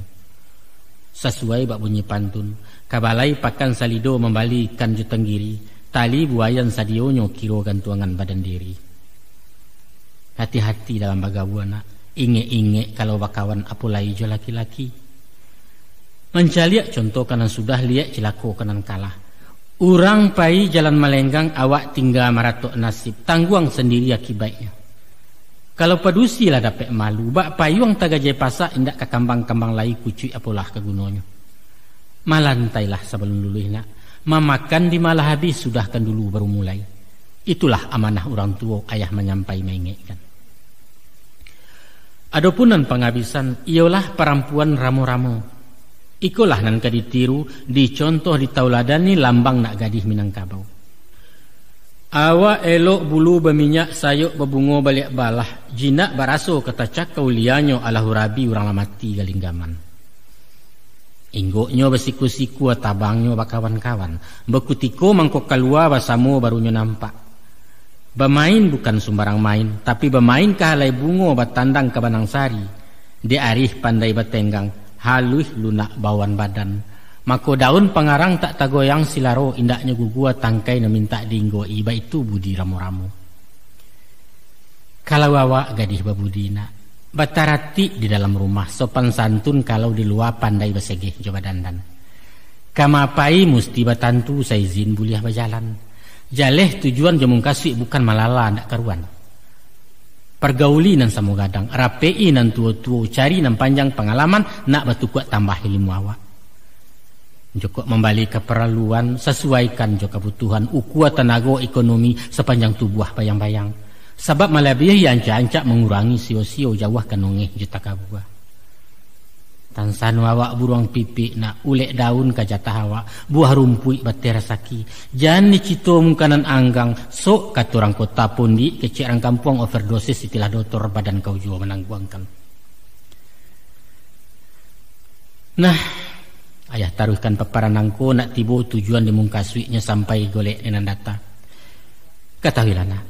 Sesuai bak bunyi pantun, kabalai pakan salido membalikan jutenggiri, tali buayan sadionyo kiro gantuangan badan diri. Hati-hati dalam bagawana, inge-inge kalau bakawan apulai jo laki-laki. Mencaliak contoh kanan sudah liat cilako kanan kalah. Urang pai jalan melenggang, awak tinggal maratok nasib, tangguang sendiri akibatnya. Kalau padusi lah dapat malu, bak payung tagajai pasak indak ke kambang-kambang lai kucui apalah ke gunonyo. Malantailah sebelum luluh nak, mamakan di malah habis sudahkan dulu baru mulai. Itulah amanah orang tua ayah menyampai mengekkan. Adapun nan penghabisan, ialah perempuan ramo-ramo. Ikulah nan kaditiru, dicontoh ditauladani lambang nak gadih Minangkabau. Awak elok bulu berminyak sayuk berbungo balik balah, jinak baraso kata cakau lianyo ala hurabi orang lamati galinggaman. Inggoknyo bersiku-siku tabangnya bakawan-kawan, bekutiko mangkok keluar basamo barunya nampak. Bermain bukan sembarang main, tapi bermain kahalai bungo batandang ke Banang Sari. Dia arih pandai batenggang. Halus lunak bawan badan. Mako daun pengarang tak tagoyang silaro indaknya gugua tangkai na minta dinggo iba itu budi ramo-ramo. Kalau awak gadih babudina, batarati di dalam rumah sopan santun kalau di luar pandai basegeh coba dandan. Kamapai musti batantu saya izin buliah berjalan. Jaleh tujuan jemung kasih bukan malala ndak karuan. Pergauli nan samu gadang, rapei nan tua-tua, cari nan panjang pengalaman, nak batu kuat tambah ilmu awak. Joko membalik ke perluan, sesuaikan joko kebutuhan, ukuat tenaga ekonomi sepanjang tubuh bayang-bayang. Sebab malabih yang ancak mengurangi sio-sio jauh kanongeh juta kabuah. Tansan awak buruang pipi nak ulek daun ka jatah awak, buah rumpui batera saki. Jangan dicito mungkanan anggang, sok katurang kota pundi kecirang kampung overdosis istilah dokter badan kau jua menangguangkan. Nah, ayah taruhkan paparan angko nak tibo tujuan di mungkasuiknya sampai golek enan data. Katahilah nak,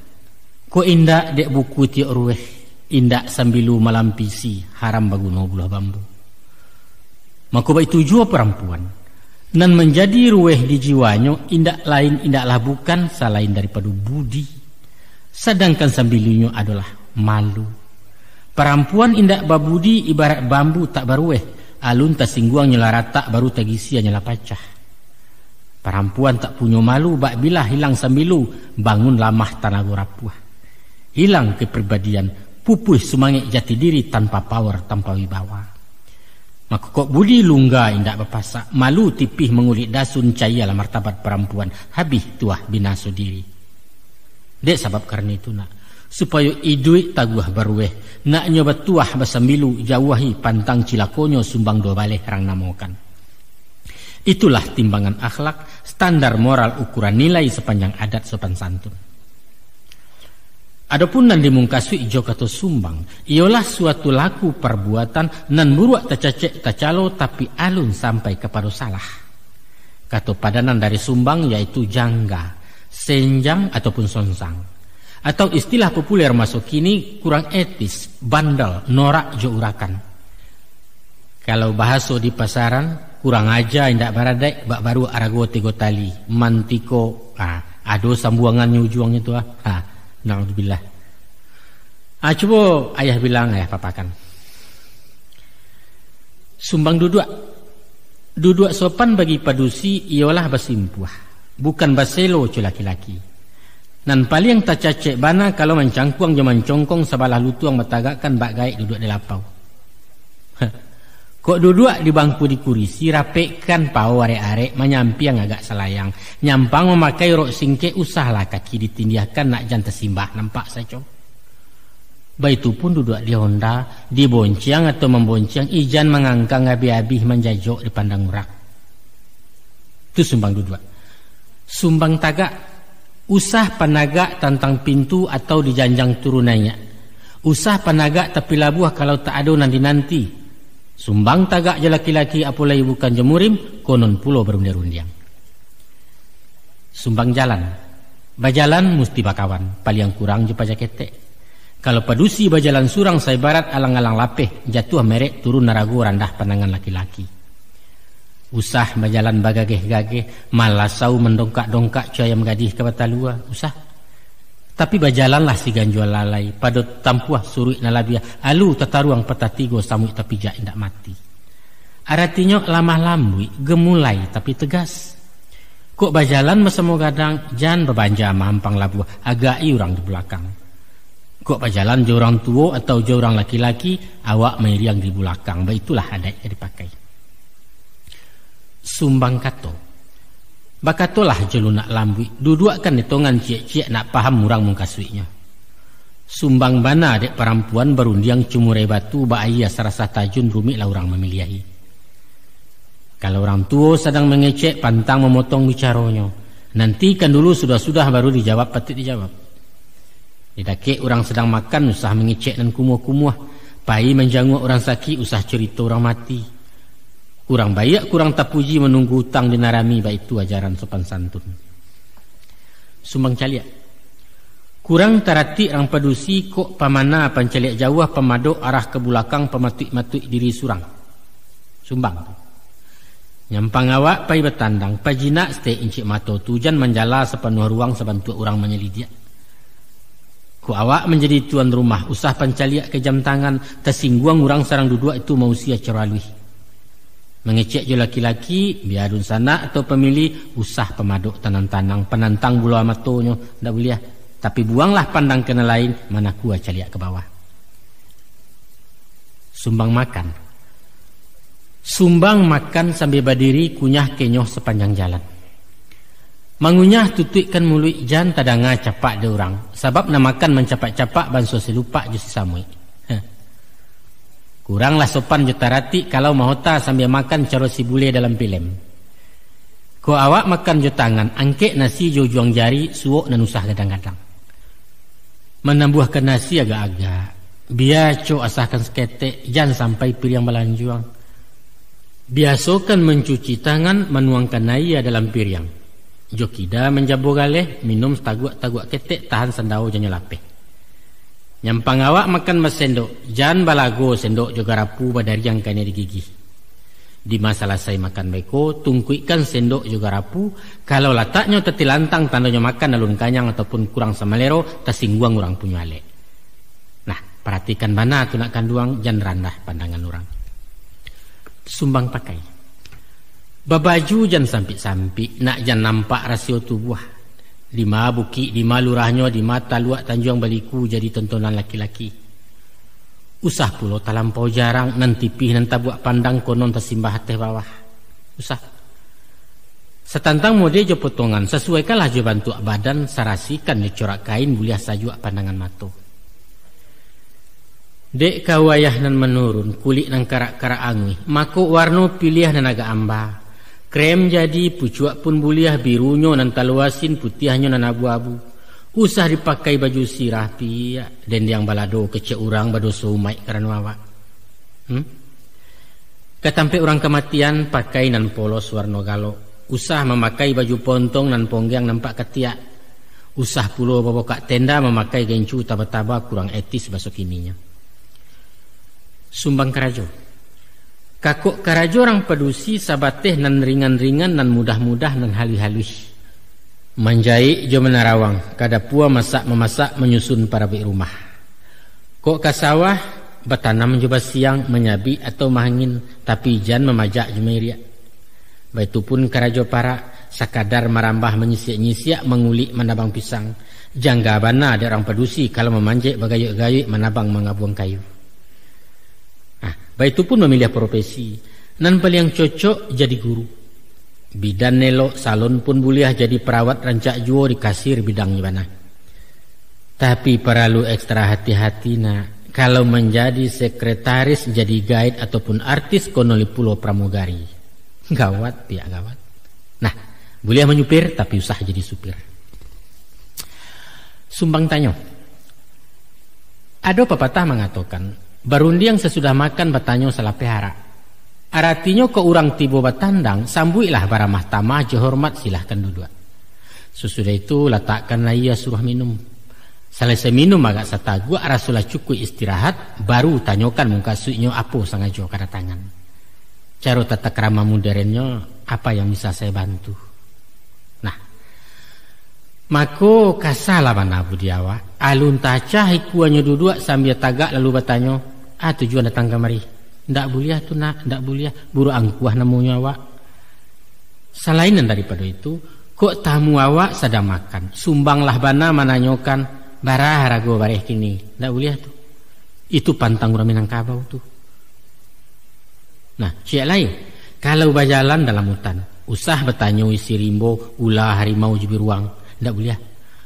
ko indak dek buku tiok rueh, indak sambilu malampisi haram baguno bulah bambu. Maka itu jua perempuan. Nan menjadi ruweh di jiwanyo indak lain indaklah bukan selain daripada budi. Sedangkan sambilinyo adalah malu. Perempuan indak babudi ibarat bambu tak barueh. Alun tak singguang nyela rata baru tagisia nyela pacah. Perempuan tak punya malu bak bila hilang sambilu bangun lamah tanago rapuh. Hilang kepribadian, pupuh semangat jati diri tanpa power, tanpa wibawa. Maka kok budi lungga indak berpasak, malu tipih mengulik dasun cayalah martabat perempuan, habis tuah binaso diri. Dek sebab karena itu nak, supaya iduit taguah barueh, nak nyoba tuah basambilu jauhi pantang cilakonyo sumbang dua baleh rang namokan. Itulah timbangan akhlak, standar moral ukuran nilai sepanjang adat sopan santun. Adapun nan dimungkasui jok atau sumbang, ialah suatu laku perbuatan nan buruak tacacek tacalo tapi alun sampai kepada salah. Kata padanan dari sumbang yaitu jangga, senjang ataupun sonsang. Atau istilah populer masuk kini kurang etis, bandel, norak jo urakan. Kalau bahasa di pasaran kurang aja indak baradek bak baru arago tigo tali, mantiko, ado sambuangannya ujuang itu Na'udzubillah. Coba ayah bilang, ayah papakan. Sumbang duduk sopan bagi padusi ialah basimpuah, bukan baselo cu laki-laki. Nan paling tak cacek bana kalau mencangkuang jaman congkong sabalah lutuang matagakan bak gaik duduk di lapau. Kok duduk di bangku di kurisi rapekan pau arek-arek menyampiang agak selayang. Nyampang memakai rok singke usahlah kaki ditindiahkan nak jantan simbah nampak saja. Baitu pun duduk di honda, dibonciang atau membonciang ijan mengangkang habis-habis menjajok di pandang urak. Itu sumbang duduk. Sumbang tagak, usah panagak tantang pintu atau di janjang turunannya. Usah panagak tapi labuh kalau tak ada nanti-nanti. Sumbang tagak je laki-laki apalagi bukan jemurim, konon pulau berundiang-undiang. Sumbang jalan. Bajalan mesti bakawan, paling kurang je pajak ketek. Kalau padusi bajalan surang saya barat alang-alang lapeh, jatuh merek turun narago randah pandangan laki-laki. Usah bajalan bagageh-gageh, malasau mendongkak-dongkak cayam gadih ke batalua, usah. Tapi bajalanlah si ganjual lalai pada tampuah surui nalabia alu tataruang petatigo samui tapi jak indak mati. Artinya lamah lambui gemulai tapi tegas. Kok bajalan mesemo gadang jan berbanja mampang labuah agak orang di belakang. Kok bajalan jorang tua atau jorang laki-laki awak meriang di belakang. Baitulah adat yang dipakai. Sumbang kato. Bakatolah jelu nak lambui, duduakan hitungan cie-cie nak paham murang mungkasuinya. Sumbang bana dek perempuan berundiang cumurai batu baaya serasa tajun rumik lah orang memiliahi. Kalau orang tua sedang mengecek pantang memotong bicaranya, nantikan dulu sudah-sudah baru dijawab patut dijawab. Didake orang sedang makan usah mengecek dan kumuh-kumuh, pai menjanguk orang sakit usah cerita orang mati. Kurang baik, kurang tak puji menunggu hutang dinarami, baik itu ajaran sopan santun. Sumbang caliak. Kurang tarati orang padusi kok pamana pancaliak jauh pemadok arah ke belakang pematuk-matuk diri surang. Sumbang. Nyampang awak pai bertandang, pajina stay incik mato tujan menjala sepenuh ruang sebantu orang menyelidia. Ku awak menjadi tuan rumah, usah pancaliak ke jam tangan, tersingguang orang sarang duduk itu mausia ceralui. Mengecek je laki-laki, biarun sana atau pemilih, usah pemaduk tanang-tanang, penantang bulu amatonyo, tak boleh. Tapi buanglah pandang kena lain, mana kuah caliak ke bawah. Sumbang makan. Sumbang makan sambil berdiri, kunyah kenyoh sepanjang jalan. Mangunyah tutuikkan mulut jan tadanga capak de orang. Sebab nak makan mencapak-capak banso selupa je samui. Kuranglah sopan jutarati kalau mahota sambil makan caro si bule dalam film. Ko awak makan jo tangan, angkek nasi jo juang jari, suok dan usah gadang-gadang. Menambuhkan nasi agak-agak. Biar co asahkan seketek, jangan sampai piring balanjuang. Biasakan mencuci tangan, menuangkan air dalam piring. Jo kida menjabur galeh, minum taguak-taguak ketek, tahan sandau jangan lapeh. Nyampang awak makan mas sendok, jangan balago sendok juga rapu badari yang kena di gigi. Di masa selesai makan beko, tungkuikan sendok juga rapu. Kalau letaknya tetilantang tandanya makan alun kanyang ataupun kurang samalero, tersingguang orang punya ale. Nah, perhatikan mana tu nak kanduang, jangan randah pandangan orang. Sumbang pakai. Babaju jangan sampi-sampi, nak jangan nampak rasio tubuh. Di ma buki, di ma lurahnya, di mata luak Tanjung Baliku jadi tontonan laki-laki. Usah pulo talampau jarang nanti pih nanta buat pandang konon tersimbah teh bawah. Usah. Setantang mode jo potongan sesuaikanlah jo bantu badan sarasikan di corak kain buliah sajuk pandangan mato. Dek kawayah nan menurun kulit nang karak-karak angi mako warno pilih nan agak amba. Krem jadi pucuak pun buliah birunyo nan taluasin putihnya nan abu-abu. Usah dipakai baju sirah pia dan yang balado kecek orang badoso umai karena awak. Katampe orang kematian pakai nan polos warna galo. Usah memakai baju pontong nan ponggang nampak ketiak. Usah pulo bawa kak tenda memakai gencu taba-taba kurang etis basok ininya. Sumbang karajo. Kakok karajo orang padusi sabateh nan ringan-ringan nan mudah-mudah nan halus-halus. Manjai jo menarawang kada pua masak-memasak menyusun para bik rumah. Kok kasawah batanam jo siang menyabi atau mahangin tapi jan memajak jo meriak. Baitupun karajo para sakadar marambah menyisiak-nyisiak mengulik menabang pisang. Jangga bana ada orang padusi kalau memanjek bagayuk-gayuk menabang mengabuang kayu. Baitupun memilih profesi. Nan paling cocok jadi guru. Bidan nelo salon pun buliah jadi perawat rancak juo di kasir bidang ibana. Tapi perlu ekstra hati-hati nak kalau menjadi sekretaris jadi guide ataupun artis konoli pulau pramugari. Gawat pihak gawat. Nah, buliah menyupir tapi usah jadi supir. Sumbang tanyo. Ada pepatah mengatakan barundiang sesudah makan batanyo salah pehara. Artinya ke orang tibo batandang sambuilah baramah tamah jehormat silahkan duduk. Sesudah itu letakkanlah ia suruh minum. Selesai minum agak satagu rasulah cukup istirahat baru tanyakan muka suiknya apa sangajo kada tangan. Cara tata krama modernnya apa yang bisa saya bantu. Nah, mako kasalah mana budiawa alun tacah ikuannya duduk sambil tagak lalu bertanya tujuan datang kemari. Ndak buliah tu nak, ndak buliah buru angkuah namanya awak. Selainan daripada itu, kok tamu awak sedang makan. Sumbanglah bana menanyakan barah rago bareh kini. Ndak buliah tu. Itu pantang urang Minangkabau tu. Nah, cik lain. Kalau berjalan dalam hutan, usah bertanya isi rimbo, ulah harimau jubi ruang. Ndak buliah.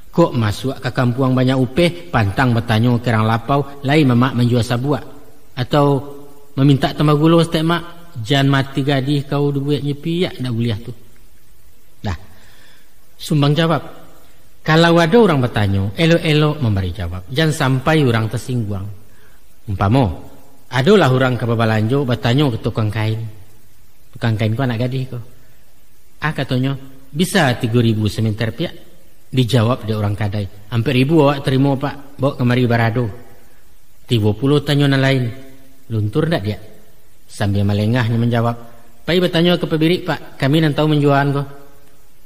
Kok masuk ke kampung banyak upeh, pantang bertanya kerang lapau, lain mamak menjual sabuak. Atau meminta tambah gula setiap mak, jangan mati gadih kau duit nyepi, ya tak boleh tu. Dah, sumbang jawab. Kalau ada orang bertanya, elok-elok memberi jawab. Jangan sampai orang tersinggung. Umpama, adalah orang ke babalanjo bertanya ke tukang kain. Tukang kain kau anak gadih kau. Katanya, bisa 3.000 semeter pihak. Dijawab dia orang kadai. Hampir 1.000 awak terima pak, bawa kemari barado. 30 tanya lain. Luntur tak dia? Sambil melengahnya menjawab, Pai bertanya ke pebirik pak, kami nan tahu menjualan kau.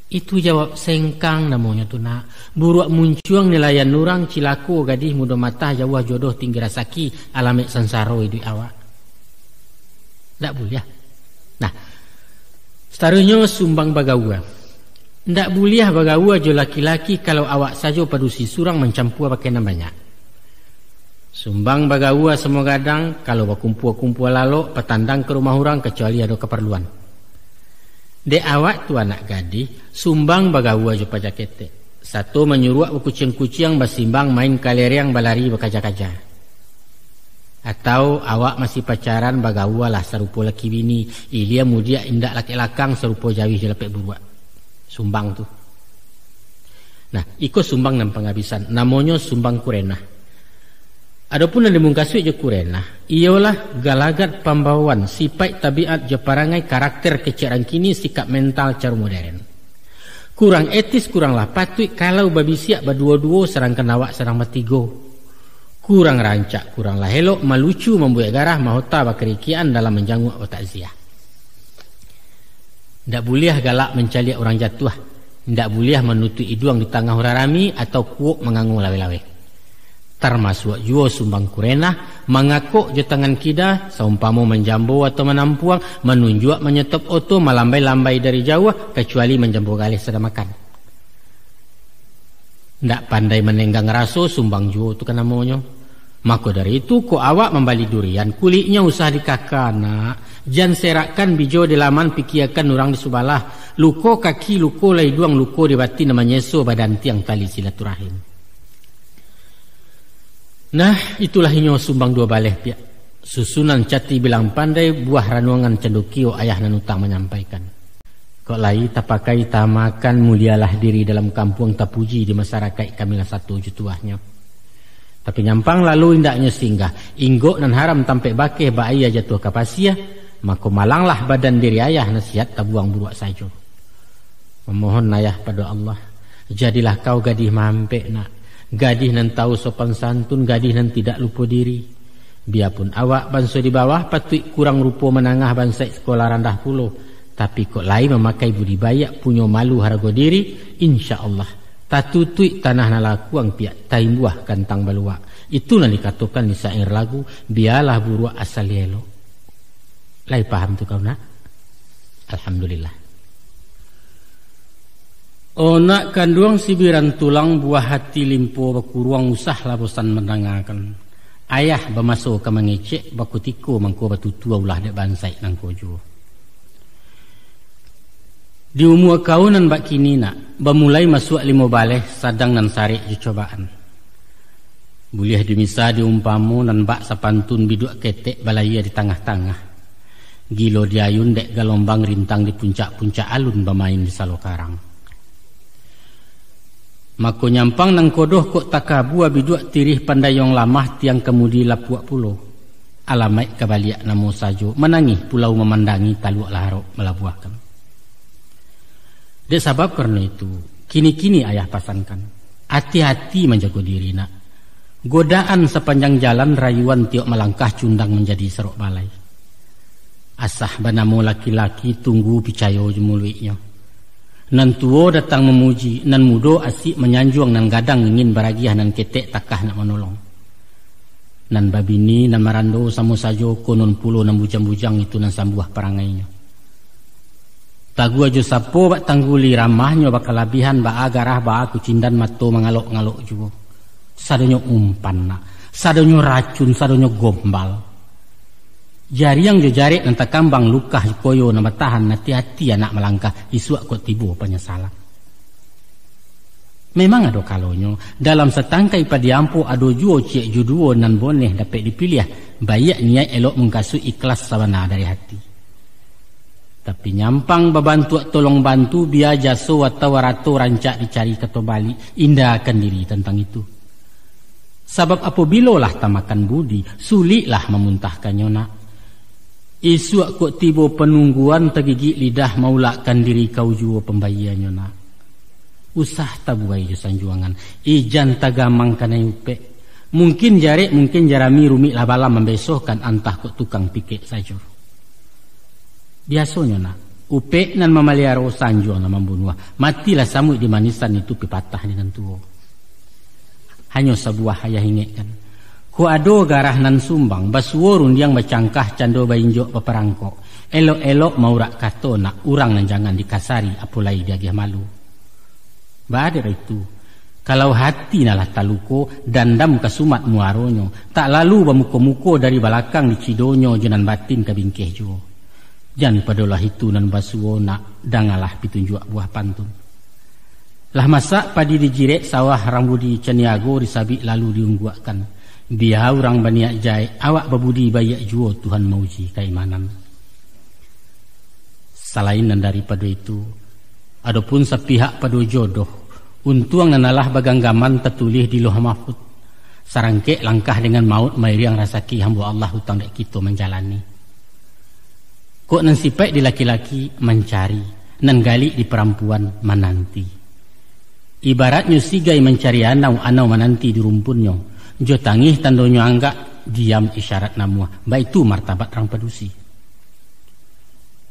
Itu jawab sengkang namanya tu nak. Buruak muncuang nelayan nurang cilaku gadih muda mata jauh jodoh tinggi rasaki alamek sansaro hidup awak. Tak boleh. Nah, seterusnya sumbang bagawa. Tak boleh bagawa jo laki-laki kalau awak saja padusi surang mencampur pakai namanya. Sumbang bagawa semua gadang kalau berkumpul-kumpul lalu petandang ke rumah orang kecuali ada keperluan. Dek awak tu anak gadis sumbang bagawa jo pajakete. Satu menyuruh kucing-kucing bersimbang main kaleriang balari berkaja-kaja. Atau awak masih pacaran bagawa lah serupa laki bini. Ilia mudia indak laki lakang serupa jawih jelepek buruak. Sumbang tu. Nah, ikut sumbang dan penghabisan. Namanya sumbang kurenah. Adapun yang dimungkasui je kurena, ialah galagat pembawaan, sifat tabiat je parangai karakter keceran kini sikap mental cara modern. Kurang etis, kuranglah patut kalau babisiak berdua-dua serangkan awak serang bertiga. Kurang rancak, kuranglah elok, malucu membuat garah mahota bakerikian dalam menjanguk atau takziah. Ndak boleh galak mencaliak orang jatuh. Ndak boleh menutup iduang di tengah orang rami atau kuok mengangu lawe-lawe. Termasuk jua sumbang kurena, mengakuk je tangan kita, seumpama menjambu atau menampuang, menunjuk menyetop oto, melambai-lambai dari jauh, kecuali menjambu galih sedang makan. Ndak pandai menenggang raso, sumbang jua tu kan namanya. Maka dari itu, ko awak membali durian, kulitnya usah dikakak, nak. Jan serakkan bijo di laman pikiakan orang di subalah. Luko kaki, luko lai duang, luko di batin namanya so badan tiang tali silaturahim. Nah, itulah inyo sumbang dua baleh pihak. Susunan cati bilang pandai, buah ranuangan cendukio ayah nanutang menyampaikan. Kok lai tapakai tamakan mulialah diri dalam kampung tapuji di masyarakat kamilah satu jutuahnya. Tapi nyampang lalu indaknya singgah. Inggok nan haram tampe bakeh ba ayah jatuh kapasia, maka malanglah badan diri ayah nasihat tabuang buruak saja. Memohon ayah pada Allah, jadilah kau gadih mampe nak. Gadih nan tahu sopan santun, gadih nan tidak lupa diri. Biarpun awak banso di bawah, patut kurang rupa menangah bansai sekolah rendah pulau. Tapi kok lain memakai budi bayak, punya malu harga diri, insya Allah. Tatutui tanah nalakuang piak taimbuah kantang balua. Itulah dikatakan di syair lagu, biarlah buruak asal yelo. Lai paham tu kau nak? Alhamdulillah. Oh nak kanduang sibiran tulang buah hati limpo baku ruang usah labosan menangakan. Ayah bermasuk ke mengecek baku tiko mangko batu tua ulah dek bansai nang kojo. Di umur kau nan bak kini nak, bermulai masuk 5 baleh sadang nan sarik je cobaan. Boleh dimisa diumpamu nan bak sapantun biduk ketek balaya di tengah-tengah. Gilo diayun dek galombang rintang di puncak-puncak alun bermain di salokarang. Mako nyampang nang kodoh kok takabua biduk tirih pandayong lamah tiang kemudi lapuak pulau. Alamai kabaliak namo sajo, menangih pulau memandangi taluak larok melabuahkan. Dek sebab karena itu, kini-kini ayah pasankan, hati-hati menjaga diri nak. Godaan sepanjang jalan rayuan tiok melangkah cundang menjadi serok balai. Asah banamu laki-laki tunggu picayo jemuluiknya. Nan tuo datang memuji, nan mudo asik menyanjuang nan gadang ingin baragiah nan ketek takah nak menolong. Nan babini, nan marando samo sajo konon pulo nan bujang-bujang itu nan sambuah perangainya. Tagu aja sapo bak tangguli ramahnya bakal labihan ba agarah ba aku cindan mato mengalok-ngalok juga. Sadonyo umpan nak, sadonyo racun, sadonyo gombal. Jari yang jo jari nanti kambang lukah koyo nama tahan hati-hati anak melangkah isuak kok tibu penyesalan. Memang ada kalonyo dalam setangkai padiampu ado juo cek juduo nan boneh dapat dipilih bayak niat elok mengkasu ikhlas sabana dari hati. Tapi nyampang bebantu tolong bantu biar jaso atau warato rancak dicari keto bali indahkan diri tentang itu. Sebab apabila lah tamakan budi sulitlah memuntahkannya nak. Isu kok tibo penungguan tergigit lidah maulakan diri kau jua pembayiannya nak. Usah tabuai jusan juangan ijan tagamang kana yupe. Mungkin jarek mungkin jarami rumit labala membesokkan antah kok tukang pikir saja. Biasanya nak, upe nan mamaliaro sanjuang na membunuh. Matilah samui di manisan itu pipatah dengan tuo. Hanya sebuah ayah ingatkan. Ku ado garah nan sumbang, basuorun yang bercangkah cando bainjok peperangkok. Elok-elok maurak kato nak urang nan jangan dikasari apulai dia malu. Bader itu, kalau hati nalah taluko dandam kasumat muaronyo, tak lalu bamuko-muko dari balakang di cidonyo jenan batin kabingkeh jo. Jan padalah itu nan basuo nak dangalah pitunjuk buah pantun. Lah masak padi dijirek sawah rambudi ceniago disabik lalu diungguakan. Biar orang baniak jai awak babudi bayak juo Tuhan mauji keimanan. Selain dan daripada itu, adapun sepihak pada jodoh, untuang nanalah baganggaman tertulis di Lauh Mahfuz. Sarangke langkah dengan maut mairiang rasaki hamba Allah hutang dek kita menjalani. Kok nan sipai di laki-laki mencari, nan gali di perempuan menanti. Ibaratnya sigai mencari anau menanti di rumpunnya. Jo tangih tandonyo anggak diam isyarat namuah. Ba itu martabat rang padusi.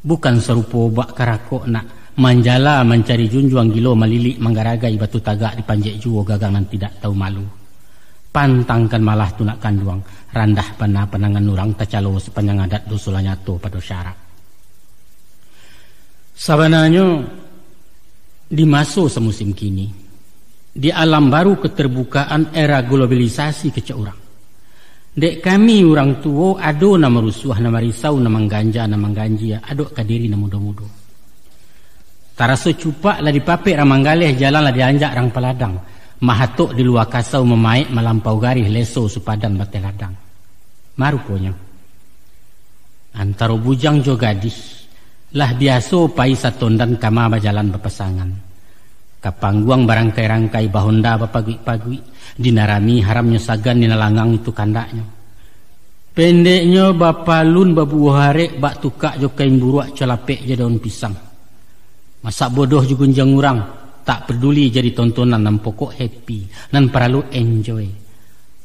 Bukan serupa bak karakok nak manjala mencari junjuang gilo malilik manggaragai batu tagak di panjek juo gagangan tidak tahu malu. Pantangkan malah tu nak kanduang randah pana penangan orang tacalo sepanjang adat dusulanya tu pada syarat. Sebenarnya di masa semusim kini, di alam baru keterbukaan era globalisasi kecak orang. Dek kami orang tua ado nama rusuh, nama risau, nama ganja, nama ganjia, ado kadiri nama muda-muda. Tarasa cupak lah dipapik ramanggaleh jalan lah dianjak rang peladang. Mahatok di luar kasau memaik melampau garih leso supadan batai ladang. Marupanya. Antara bujang jo gadis lah biasa pai satondan kama bajalan berpasangan. Kapangguang barangkai-rangkai bahonda bapagui-pagui dinarami haramnya sagan nina langang itu kandaknya. Pendeknya bapalun babuharek bak tukak jo kain buruak celapek je daun pisang. Masak bodoh juga jang urang tak peduli jadi tontonan nan pokok happy nan perlu enjoy.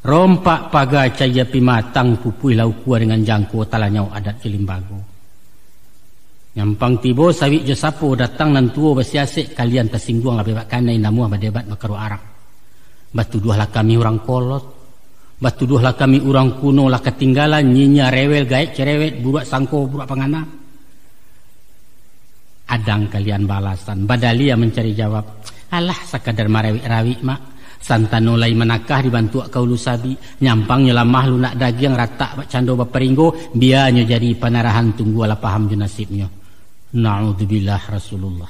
Rompak paga caya pimatang pupui laukua dengan jangko talanyau adat jelimbago. Nyampang tibo sawik je sapo datang nan tuo basiasik kalian tersinggung lah bebak kanai namuah berdebat makaru arak. Batuduh lah kami orang kolot. Batuduh lah kami orang kuno lah ketinggalan nyinya rewel gaek cerewet buruak sangko buruak pangana. Adang kalian balasan badalia mencari jawab. Alah sakadar marawik-rawik mak. Santano lai menakah dibantu kau lusabi. Nyampangnya lamah lunak daging ratak bak cando baperinggo. Biarnya jadi panarahan tunggu ala paham je nasibnya. Na'udzubillah Rasulullah.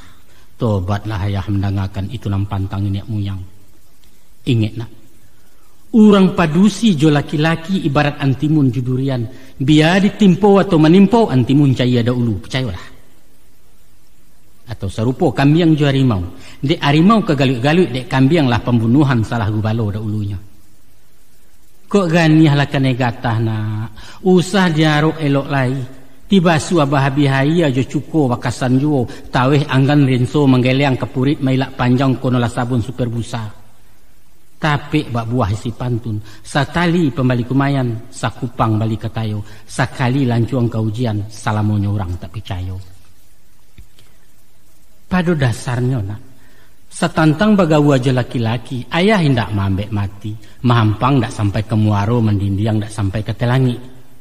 Tobatlah ayah mendengarkan itu nam pantang ini muyang. Ingat nak. Urang padusi jo laki-laki ibarat antimun judurian. Biar ditimpo atau menimpo antimun caya ada ulu. Percayalah. Atau serupa kambiang jo harimau. Dek harimau kegalut-galut dek kambiang lah pembunuhan salah gubalo da ulunya. Kok ganiah lah kene gatah nak. Usah diaruk elok lai. Tiba su abah bihaya jo cuko bakasan juo taweh anggan renso menggeleang kepurit mailak panjang kono lah sabun super busa. Tapi bak buah isi pantun satali pembali kumayan sakupang bali katayo sakali lancuang kaujian salamonyo orang tak percaya. Pada dasarnya nak setantang bagawa aja laki-laki ayah hendak mambek mati mahampang ndak sampai ke muaro mendindiang ndak sampai ke telangi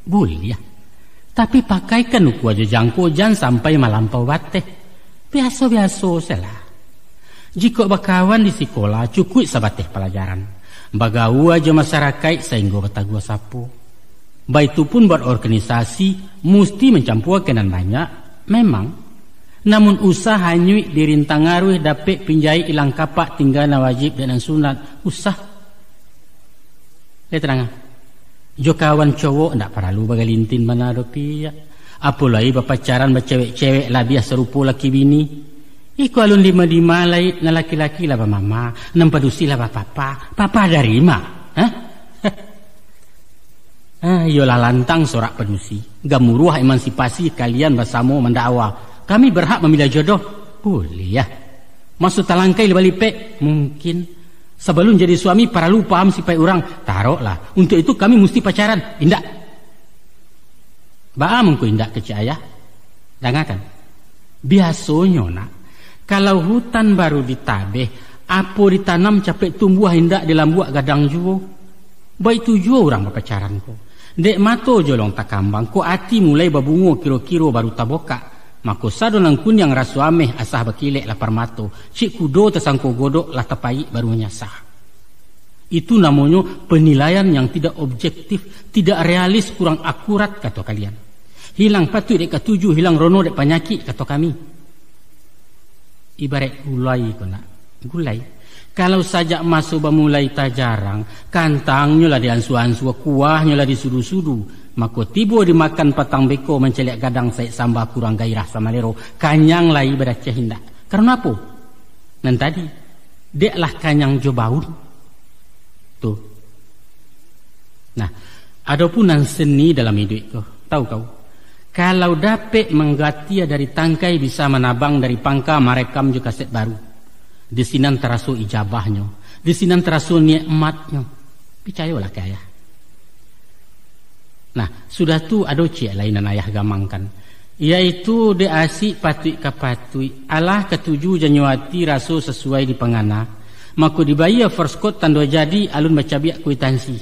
boleh ya. Tapi pakaikan uku aja jangko jangan sampai malampau bateh. Biasa-biasa salah. Jika bakawan di sekolah cukup sabateh pelajaran. Bagawa aja masyarakat sehingga batagua sapu. Baitu pun buat organisasi mesti mencampur kenan banyak. Memang. Namun usaha nyuik dirintang ngaruh dapet pinjai ilang kapak tinggal na wajib dan sunat. Usah. Lihat terang. Jo kawan cowok ndak perlu bagalintin mana dopi ya. Apalagi berpacaran bercewek-cewek lah biasa serupa laki bini. Iku alun lima-lima lai na laki-laki lah mama, nampadusi lah papa. Papa dari ma? Hah? Yolah lantang sorak pedusi. Gamuruh emansipasi kalian bersama mendakwa. Kami berhak memilih jodoh. Boleh ya. Maksud talangkai lebalipek mungkin. Sebelum jadi suami perlu paham sipai orang. Taruhlah. Untuk itu kami mesti pacaran. Indak. Baamku indak kecil ayah. Dengarkan. Biasanya nak. Kalau hutan baru ditabeh. Apa ditanam capek tumbuh indak di lambuak gadang juo. Baik tu juo orang berpacaran ko. Dek mato jolong tak kambang. Ko hati mulai babungo kiro-kiro baru taboka. Mako sado nang kunyang rasu ameh asah bakilek lapar mato. Cik kudo tersangko godok lah tepai baru nyasah. Itu namanya penilaian yang tidak objektif, tidak realis, kurang akurat kata kalian. Hilang patut dek ketujuh, hilang rono dek penyakit kata kami. Ibarat gulai kena. Gulai. Kalau sajak masuk bamulai tak jarang, kantangnya lah diansu-ansu, kuahnya lah disudu-sudu. Maka tiba dimakan patang beko mencelek gadang saya sambah kurang gairah sama lero. Kanyang lai beraca hindak. Karena apa? Dan tadi, deklah kanyang jo baun. Tuh. Nah, adapun nan seni dalam hidup kau. Tahu kau? Kalau dapat menggatia dari tangkai bisa menabang dari pangka merekam jo kaset baru. Di sini terasu ijabahnya. Di sini terasu nikmatnya. Percayalah ke ayah. Nah, sudah tu ada cik lain dan ayah gamangkan. Iaitu de asik patui kapatui alah ketujuh Januari raso sesuai di pengana maka dibayar first court tanda jadi alun bacabiak kuitansi.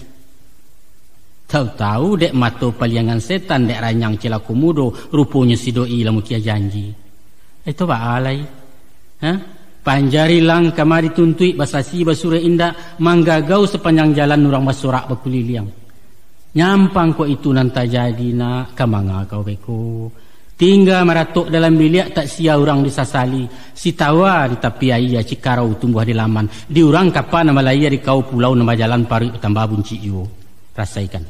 Tahu-tahu dek mato paliangan setan dek ranyang cela komodo rupanya si doi lamu kia janji. Itu ba alai? Panjari lang kamari tuntui basasi basura indah manggagau sepanjang jalan nurang basorak bakuliliang. Nyampang ko itu nanta jadi nak kamanga kau beko. Tinggal maratok dalam bilik tak sia orang disasali. Si tawa di tepi air cikarau tumbuh di laman. Di orang kapan nama laya di kau pulau nama jalan pari tambah bunci iwo. Rasaikan.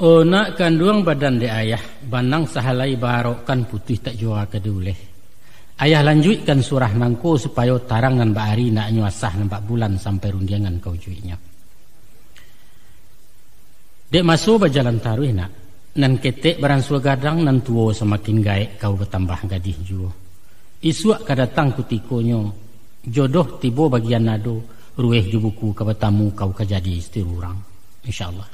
Oh nak kandung badan de ayah banang sahalai barokan putih tak jua keduleh. Ayah lanjutkan surah nangko supaya tarangan baari nak nyuasah nampak bulan sampai rundiangan kau juinya. Dek masuk berjalan taruh nak nan ketek beransua gadang nan tuo semakin gaek kau bertambah gadih juo. Isuak kadatang kutikonyo jodoh tibo bagian nado rueh jubuku ka bertamu kau kajadi istri urang insyaallah.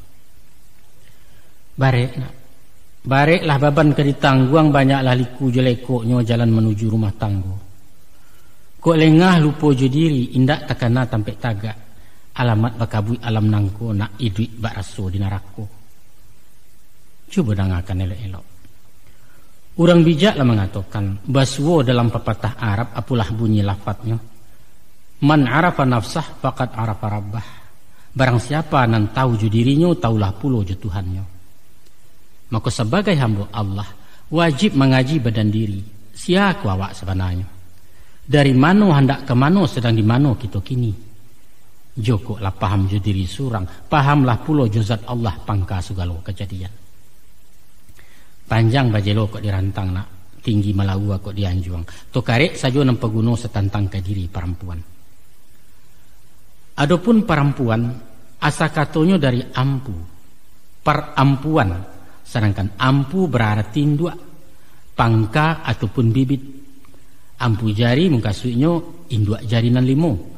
Bareklah baban ke ditangguang banyaklah liku jelekoknya jalan menuju rumah tanggo. Kok lengah lupa je diri indak takana tampek tagak alamat bakabui alam nangko nak iduit bak raso di narako. Cuba dengarkan elok-elok. Orang bijaklah mengatakan baswo dalam pepatah Arab apalah bunyi lafadznya. Man arafa nafsah faqad arafa rabbah. Barang siapa nan tahu je dirinya taulah pula je Tuhannya. Maka sebagai hamba Allah wajib mengaji badan diri. Siapa awak sebenarnya? Dari mana hendak ke mana sedang di mana kita kini? Joko lah paham je diri surang, pahamlah pula juzat Allah pangka segala kejadian. Panjang bajelo kok dirantang nak, tinggi malau kok dianjuang. To karek saja nampak guno setantang ke diri perempuan. Adapun perempuan asa katonyo dari ampu, perampuan. Sedangkan ampu berarti dua pangka ataupun bibit. Ampu jari mengkasuknya indua jari nan limo.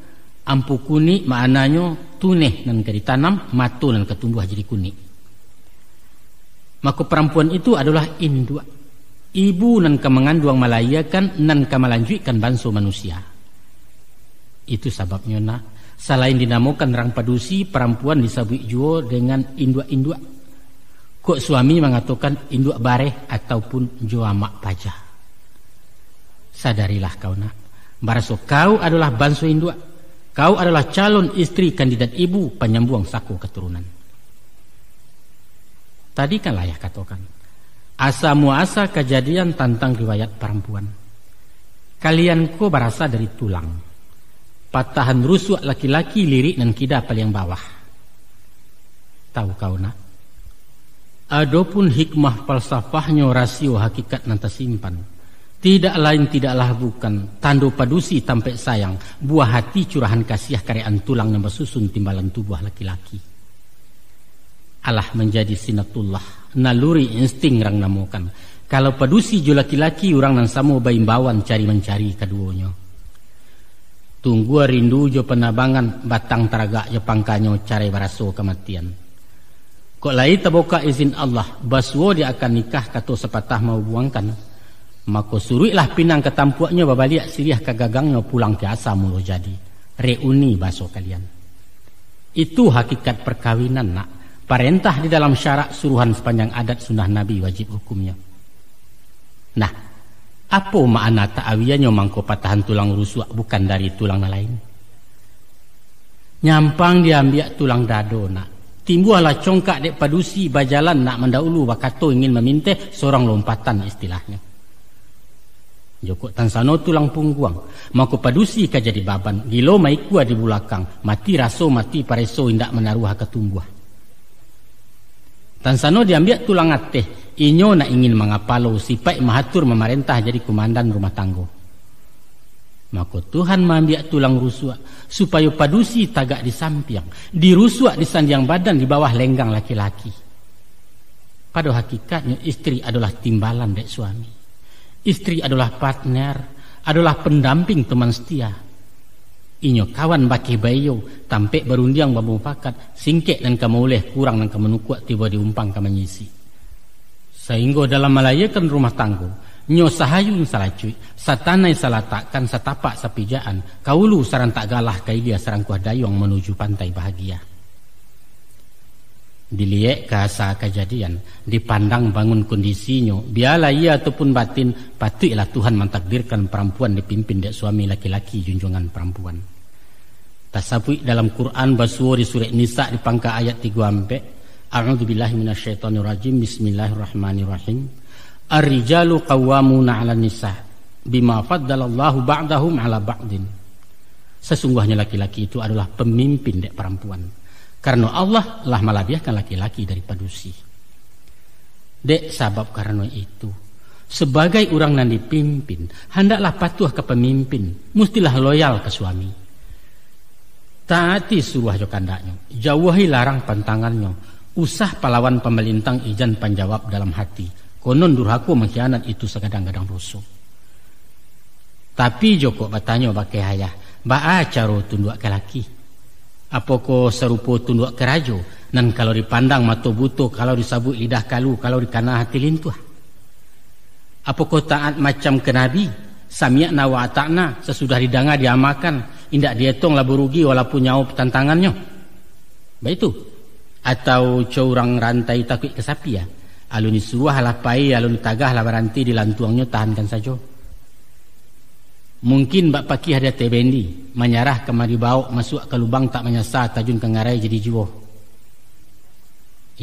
Ampu kunik maknanya tuneh nan ditanam matu nan ketumbuh jadi kunik. Maka perempuan itu adalah indua. Ibu nan kemengandung malayakan nan kemalanjutkan bangsa manusia. Itu sebabnya nak selain dinamakan rang padusi perempuan disebut juga dengan indua-indua. Kok suami mengatakan induk bareh ataupun juamak pajah. Sadarilah kau nak. Baraso kau adalah bangsa induk. Kau adalah calon istri kandidat ibu penyambung saku keturunan. Tadi kan ayah katakan. Asa muasa kejadian tentang riwayat perempuan. Kalian ko berasal dari tulang. Patahan rusuk laki-laki lirik dan kida paling bawah. Tahu kau nak? Adapun hikmah falsafahnya rasio hakikat nan tersimpan. Tidak lain tidaklah bukan tando padusi tampek sayang buah hati curahan kasih karean tulang yang bersusun timbalan tubuh laki-laki. Allah menjadi sinatullah naluri insting rang namukan. Kalau padusi jo laki-laki orang nan samo baimbawan cari mencari keduanya. Tunggu rindu jo penabangan batang teraga jo pangkanyo cari baraso kematian. Kok lain terbuka izin Allah baswo dia akan nikah kato sepatah mau buangkan maka suruhlah pinang ketampuaknya babaliak siriah kagagangnya pulang ke asa mulu jadi reuni baso kalian. Itu hakikat perkawinan nak. Perintah di dalam syarak suruhan sepanjang adat sunnah Nabi wajib hukumnya. Nah, apa makna ta'awiyahnya mangko patahan tulang rusuk bukan dari tulang lain? Nyampang diambil tulang dado nak. Timbuhlah congkak dek padusi bajalan nak mendahulu wakato ingin meminta seorang lompatan istilahnya. Joko tansano tulang pungguang. Maka padusi ka jadi baban. Gilo maikua di belakang. Mati raso mati pareso indak menaruh ketumbuh. Tansano diambil tulang ateh. Inyo nak ingin mengapalo sipai mahatur memerintah jadi komandan rumah tanggo. Maka Tuhan mengambil tulang rusuk supaya padusi tagak di sampiang, dirusuk di sandiang badan di bawah lenggang laki-laki. Pada hakikatnya istri adalah timbalan dek suami. Istri adalah partner, adalah pendamping teman setia. Inyo kawan baki bayo tampek berundiang babu pakat singkek dan kamoleh kurang dan kamenukuat tiba diumpang kamanyisi. Sehingga dalam melayakan rumah tanggo nyo sahayun salacuy satanai salatakan satapak sapijaan kaulu sarang tak galah kailia sarang kuah dayung menuju pantai bahagia. Diliek kasa kejadian dipandang bangun kondisinyo biala ia ataupun batin patutlah Tuhan mentakdirkan perempuan dipimpin dek suami laki-laki junjungan perempuan. Tasapui dalam Quran basuh di surah Nisa di pangka ayat 3 A'udzubillahi minasyaitonirrajim. Bismillahirrahmanirrahim. Ar-rijalu qawwamuna 'alan nisa bima faddalallahu ba'dahum 'ala ba'din. Sesungguhnya laki-laki itu adalah pemimpin dek perempuan. Karena Allah telah melebihkan laki-laki daripada si. Dek sabab karena itu sebagai orang yang dipimpin hendaklah patuh ke pemimpin, mestilah loyal ke suami. Taati suruh jokandaknya, jauhi larang pantangannya, usah pahlawan pemelintang ijan panjawab dalam hati. Konon durhaku mengkhianat itu sekadang-kadang dosa. Tapi joko batanya bakai hayah, baa caro tunduk ke laki. Apoko serupo tunduk ke rajo, nan kalau dipandang mata buto, kalau disabut lidah kalu, kalau dikana hati lintuh. Apoko taat macam ke nabi, sami'na wa ata'na, sesudah didanga diamalkan, indak dihitung labu rugi walaupun nyawa tantangannya. Begitu. Atau curang rantai takut ke sapi ya. Alun disuruh lah pai, alun tagah lah beranti dilantuangnya tahankan saja. Mungkin bak paki ada tebendi menyarah kemari bau masuk ke lubang tak menyasar tajun ke ngarai jadi jiwa.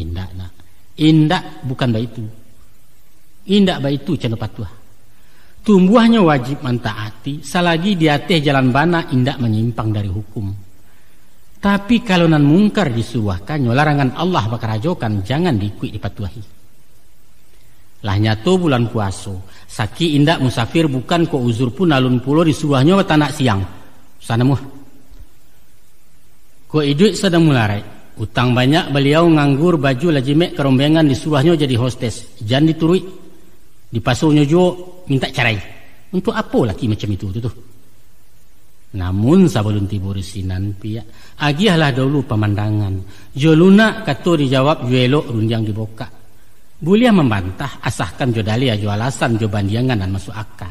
Indak nak. Indak bukan baitu. Indak baitu cana patuah. Tumbuhnya wajib mentaati selagi di atas jalan bana indak menyimpang dari hukum. Tapi kalau nan mungkar disuruhkannya larangan Allah bakarajokan jangan diikut dipatuahi. Lah nyato bulan puasa saki indak musafir bukan ko uzur pun alun pulo disuruhnya tanak siang sana muh ko iduk sedang mularai utang banyak beliau nganggur baju lajimek kerombengan disuruhnya jadi hostes jangan diturui dipasuhnya jo minta cerai untuk apa laki macam itu tuh. Namun sebelum tidur sinan pia agiahlah dulu pemandangan joluna kato dijawab juelok runjang diboka. Bulia membantah asahkan jo dalil jo alasan jo bandiangan dan masuk akal.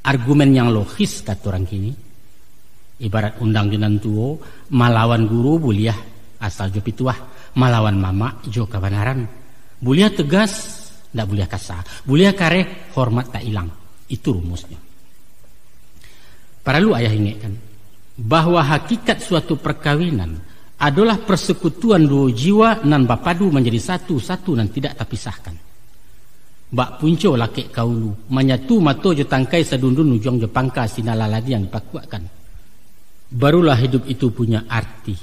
Argumen yang logis kata orang kini. Ibarat undang jenan tuo malawan guru bulia asal jo pituah malawan mama jo kebenaran. Bulia tegas ndak bulia kasar. Bulia kare hormat tak hilang. Itu rumusnya. Para lu ayah ingatkan bahwa hakikat suatu perkawinan adalah persekutuan dua jiwa nan bapadu menjadi satu nan tidak terpisahkan. Bak punco laki kaulu menyatu mato jo tangkai sedundun ujung jo pangka sinala lagi yang dipakuakan. Barulah hidup itu punya arti.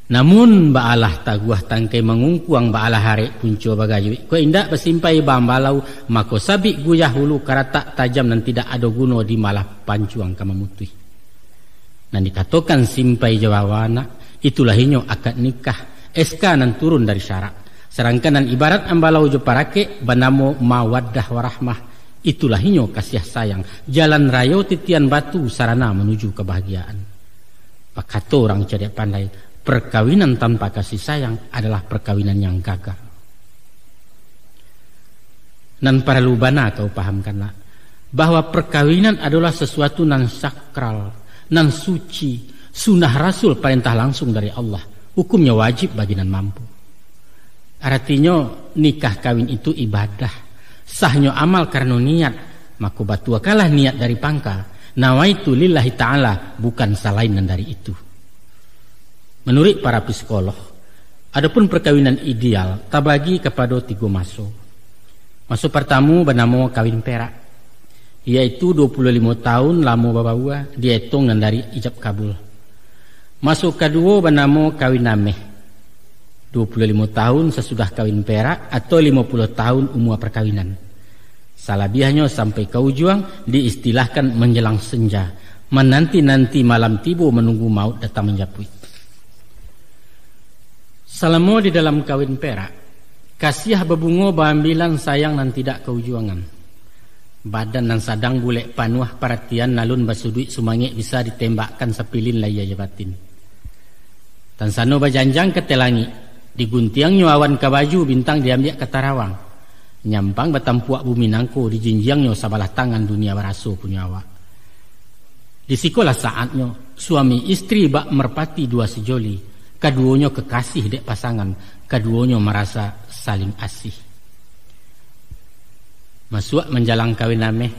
Namun baalah taguah tangkai mengungkuang baalah harek punco bagayu. Ko indak bersimpai bambalau mako sabik guyah hulu karatak tajam dan tidak ada guna di malah pancuang kamamutui. Nan dikatakan simpai jawawana itulah hinyo akad nikah SK nan turun dari syarak. Serangkan nan ibarat ambalau jo parake banamo mawaddah warahmah itulah hinyo kasih sayang. Jalan rayo titian batu sarana menuju kebahagiaan. Pakato orang cerdik pandai perkawinan tanpa kasih sayang adalah perkawinan yang gagal. Nan para lubana kau pahamkanlah bahwa perkawinan adalah sesuatu nan sakral, nan suci. Sunnah Rasul perintah langsung dari Allah. Hukumnya wajib bagi nan mampu. Artinya nikah kawin itu ibadah. Sahnya amal karena niat. Maka batuakalah niat dari pangka. Nawaitu lillahi ta'ala. Bukan selain dari itu. Menurut para psikolog. Adapun perkawinan ideal. Tabagi kepada 3 masuk. Masuk pertama bernama kawin perak. Yaitu 25 tahun lama babawa. Dihitung dari ijab kabul. Masuk kedua bernama kawin nameh 25 tahun sesudah kawin perak atau 50 tahun umur perkawinan. Salabiahnya sampai ke ujung diistilahkan menjelang senja, menanti-nanti malam tiba menunggu maut datang menjapui. Selama di dalam kawin perak kasih bebungo baambilan sayang dan tidak keujuangan. Badan nan sadang bulek panuah perhatian nalun basudui sumangik bisa ditembakkan sepilin laya jabatin. Tan sano bajanjang ke telangi, diguntiang nyawan ke baju bintang diambil ke tarawang. Nyampang batampuak bumi nangko dijinjiang nyo sabalah tangan dunia baraso punyawa. Disikolah saatnya suami istri bak merpati dua sejoli. Keduanya kekasih dek pasangan, keduanya merasa saling asih. Masuk menjalang kawin nameh.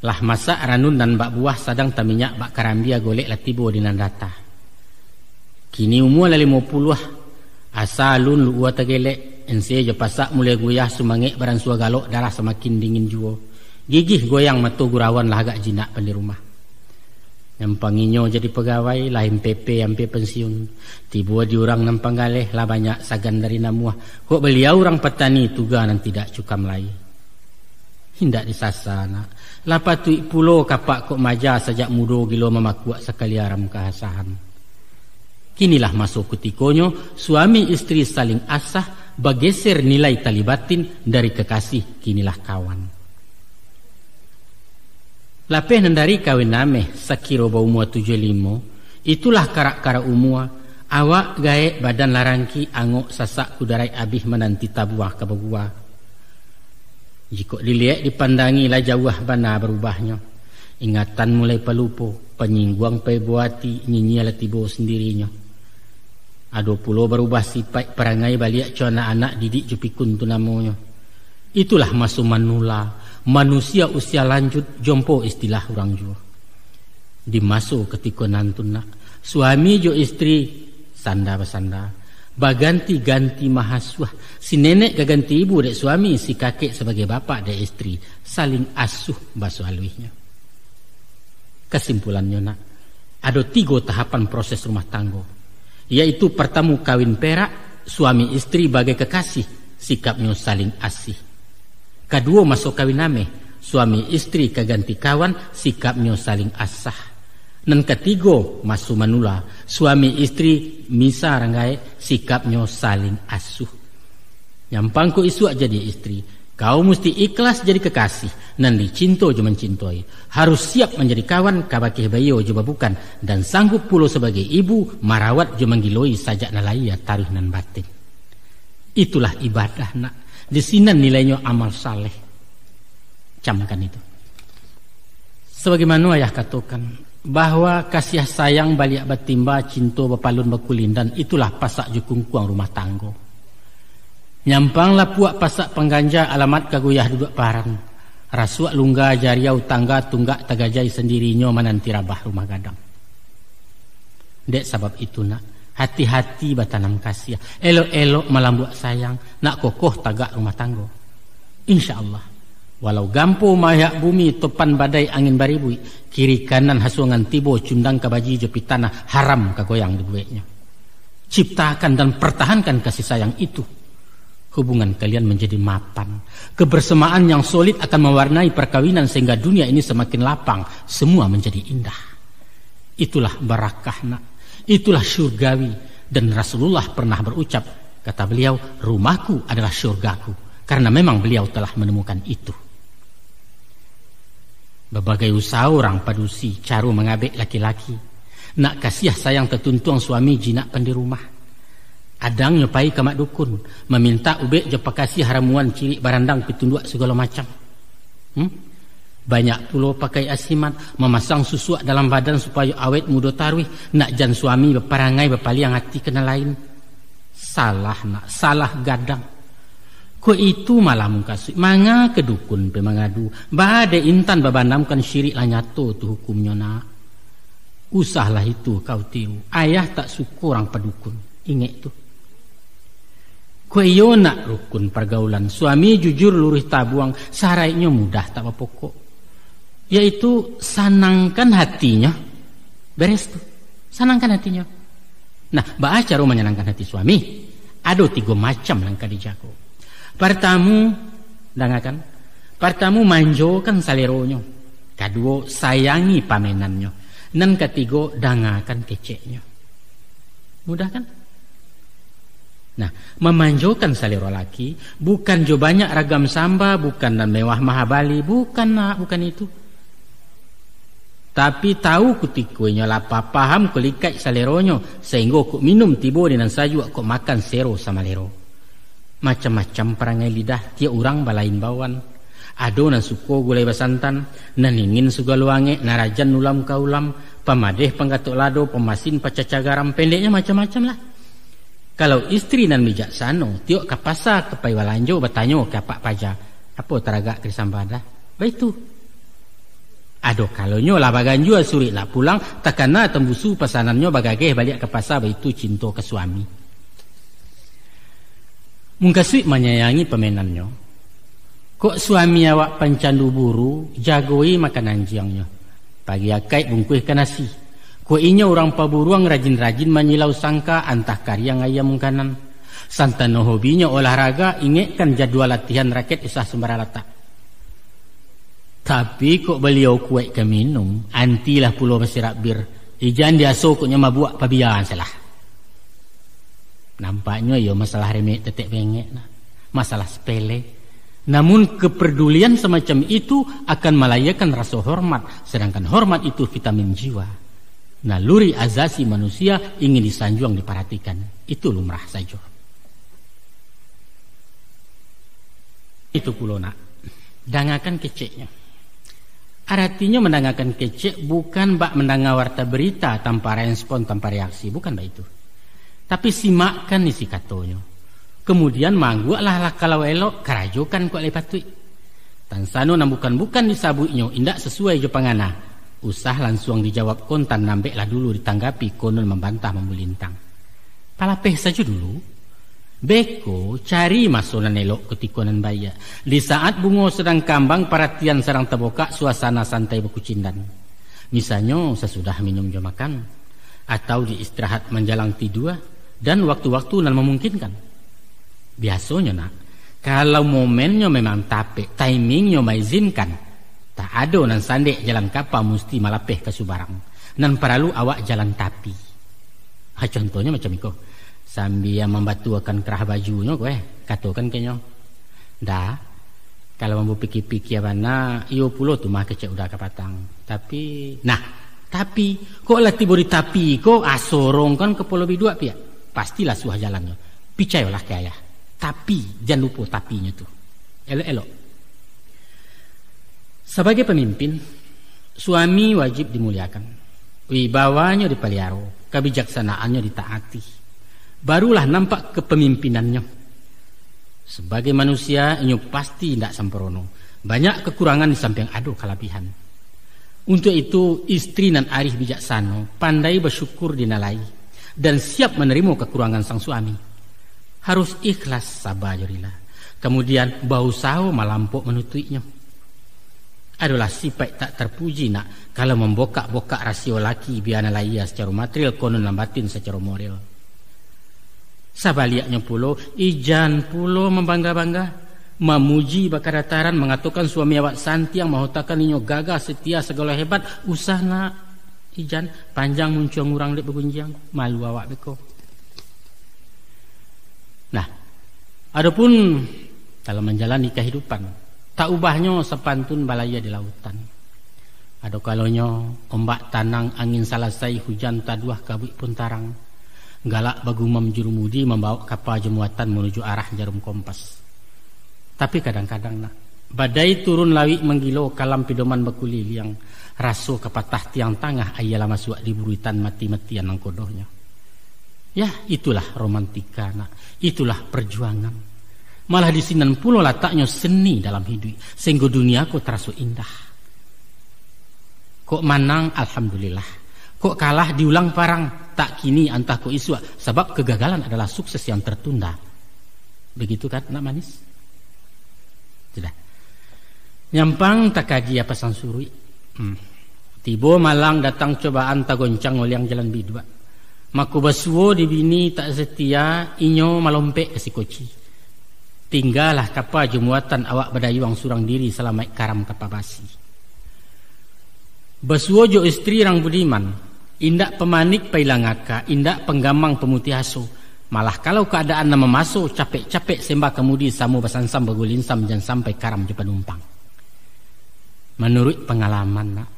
Lah masa ranun dan bak buah sadang taminyak bak karambia golek latibo di nandata. Kini umur lah 50 asa alun lu ua tegelek. Ense je pasak mulai goyah sumangek barang sua galok darah semakin dingin juo. Gigih goyang matu gurawan lah agak jinak pada rumah. Nyampanginyo jadi pegawai lah MPP sampai pensiun. Tiba diorang nampang galeh lah banyak sagan dari namuah. Kok beliau orang petani tuga nan tidak cukam lai. Hindak disasana. Lapatui pulo kapak kok maja sejak mudo gilo memakuak sekali aram kehasahan. Kinilah masuk kutikonyo suami istri saling asah bageser nilai tali batin dari kekasih kinilah kawan. Lapeh nandari kawin nameh sakiro ba umua 75 itulah karak-kara umua awak gae badan larangki angok sasak kudarai abih menanti tabuah kabagua. Jika dilihat dipandangi lah jauh bana berubahnya. Ingatan mulai pelupo penyingguang pebuati nyinyia letibo sendirinya. Ado pulo berubah sifat perangai baliak co anak-anak didik jupikun tu namanya. Itulah masuk manula, manusia usia lanjut jompo istilah orang jua. Di masuk ketika nantun nak, suami jo istri sanda basanda, baganti-ganti mahaswah. Si nenek gaganti ibu dek suami, si kakek sebagai bapak dek istri, saling asuh basuh alwihnya. Kesimpulannya nak, ada 3 tahapan proses rumah tangga. Yaitu pertama kawin perak, suami istri bagai kekasih, sikapnya saling asih. Kedua masuk kawin nameh, suami istri kaganti kawan, sikapnya saling asah. Dan ketiga masuk manula, suami istri misa ranggai, sikapnya saling asuh. Nyampang ko isu jadi istri, kau mesti ikhlas jadi kekasih, nan dicinto jo mencintoi. Harus siap menjadi kawan kabakih bayo jo bukan, dan sanggup pulo sebagai ibu marawat jo menggiloi sajak nalaya tarikh nan batin. Itulah ibadah nak. Di sini nilainya amal saleh. Camkan itu. Sebagaimana ayah katakan bahwa kasih sayang baliak batimba cinto bapalun bakulin dan itulah pasak jukungkuang rumah tanggo. Nyampanglah puak pasak pengganja alamat kaguyah duduk paran. Rasuak lungga jariau tangga tunggak tagajai sendirinya menanti rabah rumah gadang. Dek sebab itu nak. Hati-hati batanam kasih, elok-elok malambuak sayang, nak kokoh tagak rumah tangga. InsyaAllah, walau gampo mayak bumi topan badai angin baribui, kiri kanan hasungan tibo cundang kabaji jepi tanah haram kagoyang di bueknya. Ciptakan dan pertahankan kasih sayang itu. Hubungan kalian menjadi mapan. Kebersamaan yang solid akan mewarnai perkawinan sehingga dunia ini semakin lapang, semua menjadi indah. Itulah barakah nak. Itulah syurgawi. Dan Rasulullah pernah berucap, kata beliau, rumahku adalah syurgaku. Karena memang beliau telah menemukan itu. Berbagai usaha orang padusi caru mengabek laki-laki. Nak kasih sayang tertuntuang suami jinak pandi rumah. Adang nyopai ke mak dukun, meminta ubek jepa kasih haramuan cilik barandang pitunduak segala macam. Banyak pulo pakai asimat, memasang susuak dalam badan supaya awet muda tarwih, nak jan suami berparangai berpaliang hati kena lain. Salah nak, salah gadang. Ko itu malah mungkasih, manga ke dukun pe mangadu, bade intan babanamkan syirik lah nyato tu hukumnya nak. Usahlah itu kau tiru, ayah tak suka orang pedukun, ingat tu. Ko iyo nak rukun pergaulan, suami jujur lurih tabuang, saraiknya mudah tak apa pokok. Yaitu sanangkan hatinya. Beres tuh. Sanangkan hatinya. Nah, bahas cara menyenangkan hati suami. Ada 3 macam langkah dijago. Pertama, dangakan. Pertama, manjokan saleronya. Kedua, sayangi pamenannya. Dan ketiga, dangakan keceknya. Mudah kan? Nah, memanjokan salero laki bukan jo banyak ragam samba, bukan dan mewah mahabali, bukan itu. Tapi tahu kutikunya lapa paham kulikai saleronyo sehingga kok minum tibo dengan saju kok makan sero sama lero. Macam-macam perangai lidah tia orang balain bawan. Ado nan suko gulai basantan, nan ingin sugaluange, narajan nulam kaulam, pamadeh penggatuk lado, pemasin pacaca garam, pendeknya macam-macam lah. Kalau istri nan bijaksano, tiok ke pasar ke pai walanjo bertanyo ke pak paja, apa teragak krisambada? Baitu. Ado kalonyo lah baganjo suri lah pulang, takana tembusu pesanannya bagageh balik ke pasar baitu cinta ke suami. Mungkasui menyayangi pemenannya. Kok suami awak pancandu buru, jagoi makanan jiangnya. Pagi akai bungkuih ke nasi. Kok inya orang paburuang rajin-rajin menyilau sangka antah karya ngayam mungkanan. Santano hobinya olahraga, ingatkan jadwal latihan raket usah sembara letak. Tapi kok beliau kuat ke minum, antilah pulau bersirak bir. Ijan dia sokoknya mabuk pabian salah. Nampaknya ya masalah remeh tetek bengek, masalah sepele. Namun kepedulian semacam itu akan melayakan rasa hormat, sedangkan hormat itu vitamin jiwa. Naluri azasi manusia ingin disanjung diperhatikan, itu lumrah saja. Itu pulau nak, dangakan keceknya. Artinya mendangakan kecek bukan bak mendanga warta berita tanpa respon, tanpa reaksi, bukan bak itu. Tapi simakkan isi katonyo. Kemudian mangguaklah lah kalau elok karajokan kok lepatui. Tansano nam bukan disabuinyo indak sesuai jo pangana. Usah langsung dijawab kontan nambeklah dulu ditanggapi konon membantah membulintang. Palapeh saja dulu. Beko cari masunan elok ketikonan baya. Di saat bungo sedang kambang perhatian sedang terbuka suasana santai berkucindan. Misalnya sesudah minum jo makan atau di istirahat menjelang tidur dan waktu-waktu nan memungkinkan. Biasanya nak, kalau momennya memang tapek, timingnya mengizinkan, tak ada nan sandek jalan kapal mesti malapeh ke subarang. Nan perlu awak jalan tapi. Contohnya macam itu. Sambil membatuakan kerah bajunya kowe, katakan kenyo. Dah, kalau mampu pikir-pikir mana, iyo pulo tu mah kecek udah kapatang. Tapi, kok lah tiba di tapi, kok asorong kan ke pulau bidua pia. Pastilah suah jalannya. Picayolah ke ayah. Tapi, jangan lupa tapinya tu. Elok-elok. Sebagai pemimpin, suami wajib dimuliakan. Wibawanya dipelihara, kebijaksanaannya ditaati. Barulah nampak kepemimpinannya. Sebagai manusia, ini pasti tidak sempurna. Banyak kekurangan di samping ada kelebihan. Untuk itu, istri nan arif bijaksana, pandai bersyukur dinalai, dan siap menerima kekurangan sang suami. Harus ikhlas sabar jarilah. Kemudian berusaha melampau menutuinya. Adalah sifat tak terpuji nak kalau membokak-bokak rasio laki biana laia secara material konon lambatin secara moral. Sabaliaknya pulo, ijan pulo membangga-bangga, memuji bakar dataran, mengatakan suami awak santi yang mahutakan inyo gagah setia segala hebat, usah nak ijan panjang muncul ngurang dek begunjang, malu awak beko. Nah, adapun dalam menjalani kehidupan, tak ubahnya sepantun balaya di lautan. Ada kalonyo ombak tanang angin salasai hujan taduah kabut pun tarang. Galak bagumam jurumudi membawa kapal jemuatan menuju arah jarum kompas. Tapi kadang-kadang nak badai turun lawi menggilo kalam pidoman bekuli liang raso kepatah tiang tangah ayalah masuk di buritan mati-matian nang kodohnya. Ya itulah romantika nak, itulah perjuangan. Malah di sinan pulau letaknya seni dalam hidup sehingga duniaku terasa indah. Kok manang alhamdulillah. Kok kalah diulang parang, tak kini antah kok isu, sebab kegagalan adalah sukses yang tertunda. Begitu kan nak manis? Sudah. Nyampang tak kaji apa sang surui. Tibo malang datang cobaan tak goncang oliang jalan bidua. Maku basuo di bini tak setia, inyo malompek ke si koci. Tinggalah kapal jemuatan awak berdayuang surang diri selama karam kapal basi. Basuo jo istri rang budiman. Indak pemanik pailangaka, indak penggamang pemutih aso. Malah kalau keadaan nama masuk capek-capek sembah kemudi samu basansam bagulinsam jangan sampai karam je penumpang. Menurut pengalaman nak,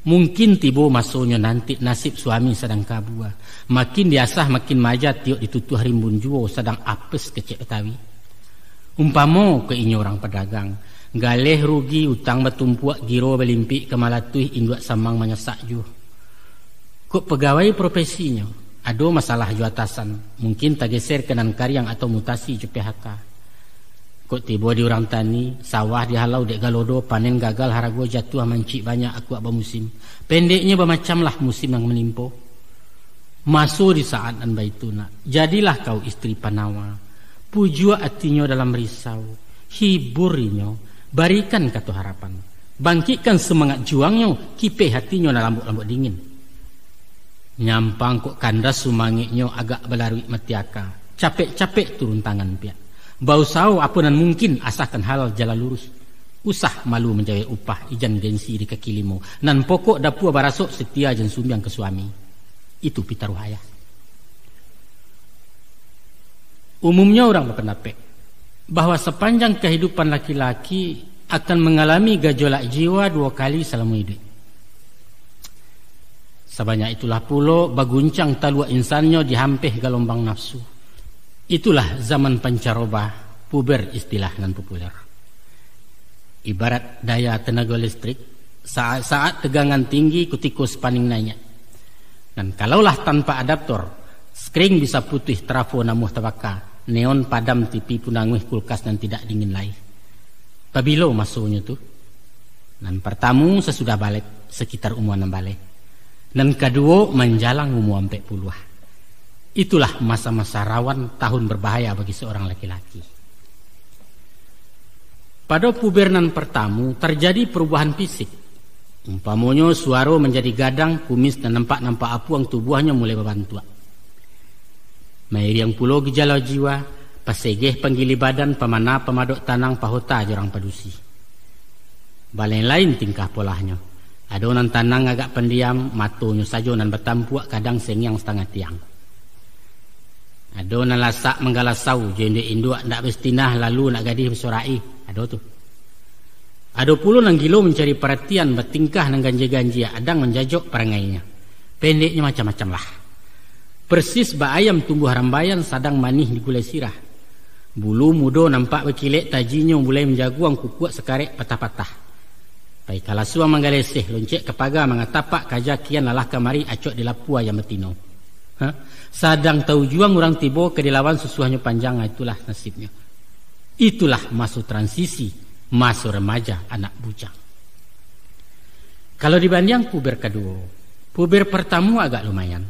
mungkin tibo masuknya nanti nasib suami sedang kabua. Makin diasah makin majat tiok ditutuh rimbun juo sedang apes kecek Betawi. Umpamo ke inyo orang pedagang, galeh rugi utang betumpuak giro belimpik kemalatui induak samang menyesak ju. Kok pegawai profesinya, ada masalah ju atasan, mungkin tak geser kenan karyang atau mutasi ju PHK. Kok tiba di orang tani, sawah dihalau dek galodo, panen gagal harago jatuh mancik banyak aku abah musim. Pendeknya bermacam lah musim yang menimpo. Masuk di saat anda itu nak, jadilah kau istri panawa. Pujua hatinya dalam risau, hiburinya, barikan kata harapan, bangkitkan semangat juangnya, kipe hatinya dalam lambuk dingin. Nyampang kok kandas sumangiknya agak belarui metiaka, capek-capek turun tangan pihak. Bau saw apa nan mungkin asalkan halal jalan lurus. Usah malu menjawab upah ijan gengsi di kaki limo. Nan pokok dapua barasok setia jan sumbiang ke suami. Itu pitaruhaya. Umumnya orang berpendapat bahwa sepanjang kehidupan laki-laki akan mengalami gejolak jiwa 2 kali selama hidup. Sebanyak itulah pulo baguncang talua insannya dihampeh gelombang nafsu. Itulah zaman pancaroba, puber istilah nan populer. Ibarat daya tenaga listrik, saat-saat tegangan tinggi kutikus paning nanya. Dan kalaulah tanpa adaptor, skring bisa putih trafo namuh tabaka, neon padam TV punanguih kulkas dan tidak dingin lagi. Pabilo masuknya tu. Dan pertama sesudah balik, sekitar umuan balik. Dan kedua menjalang umur 40. Itulah masa-masa rawan tahun berbahaya bagi seorang laki-laki. Pada pubernan pertama terjadi perubahan fisik. Umpamanya suara menjadi gadang, kumis dan nampak-nampak apuang tubuhnya mulai berbantua. Mairiang pulau gejala jiwa, pasegeh panggili badan, pemana pemadok tanang, pahota jorang padusi. Balen lain tingkah polahnya. Adonan tanang agak pendiam, matonya saja nan bertampuak kadang sengyang setengah tiang. Adonan lasak menggalasau, jende induk ndak bestinah lalu nak gadih bersorai. Ada tu. Ada puluh nang gilo mencari perhatian, bertingkah nang ganja-ganja, adang menjajok perangainya. Pendeknya macam-macam lah. Persis ba ayam tumbuh harambayan sadang manih di gulai sirah. Bulu mudo nampak berkilek tajinya mulai menjaguang kukuak sekarek patah-patah. Pai kala suang manggaleseh loncek ke pagar mengatapak kajakian lalah kamari acok di lapua yang betino. Sadang tahu juang orang tibo ke dilawan susuhnya panjang, itulah nasibnya. Itulah masuk transisi, masuk remaja anak bujang. Kalau dibanding puber kedua, puber pertama agak lumayan.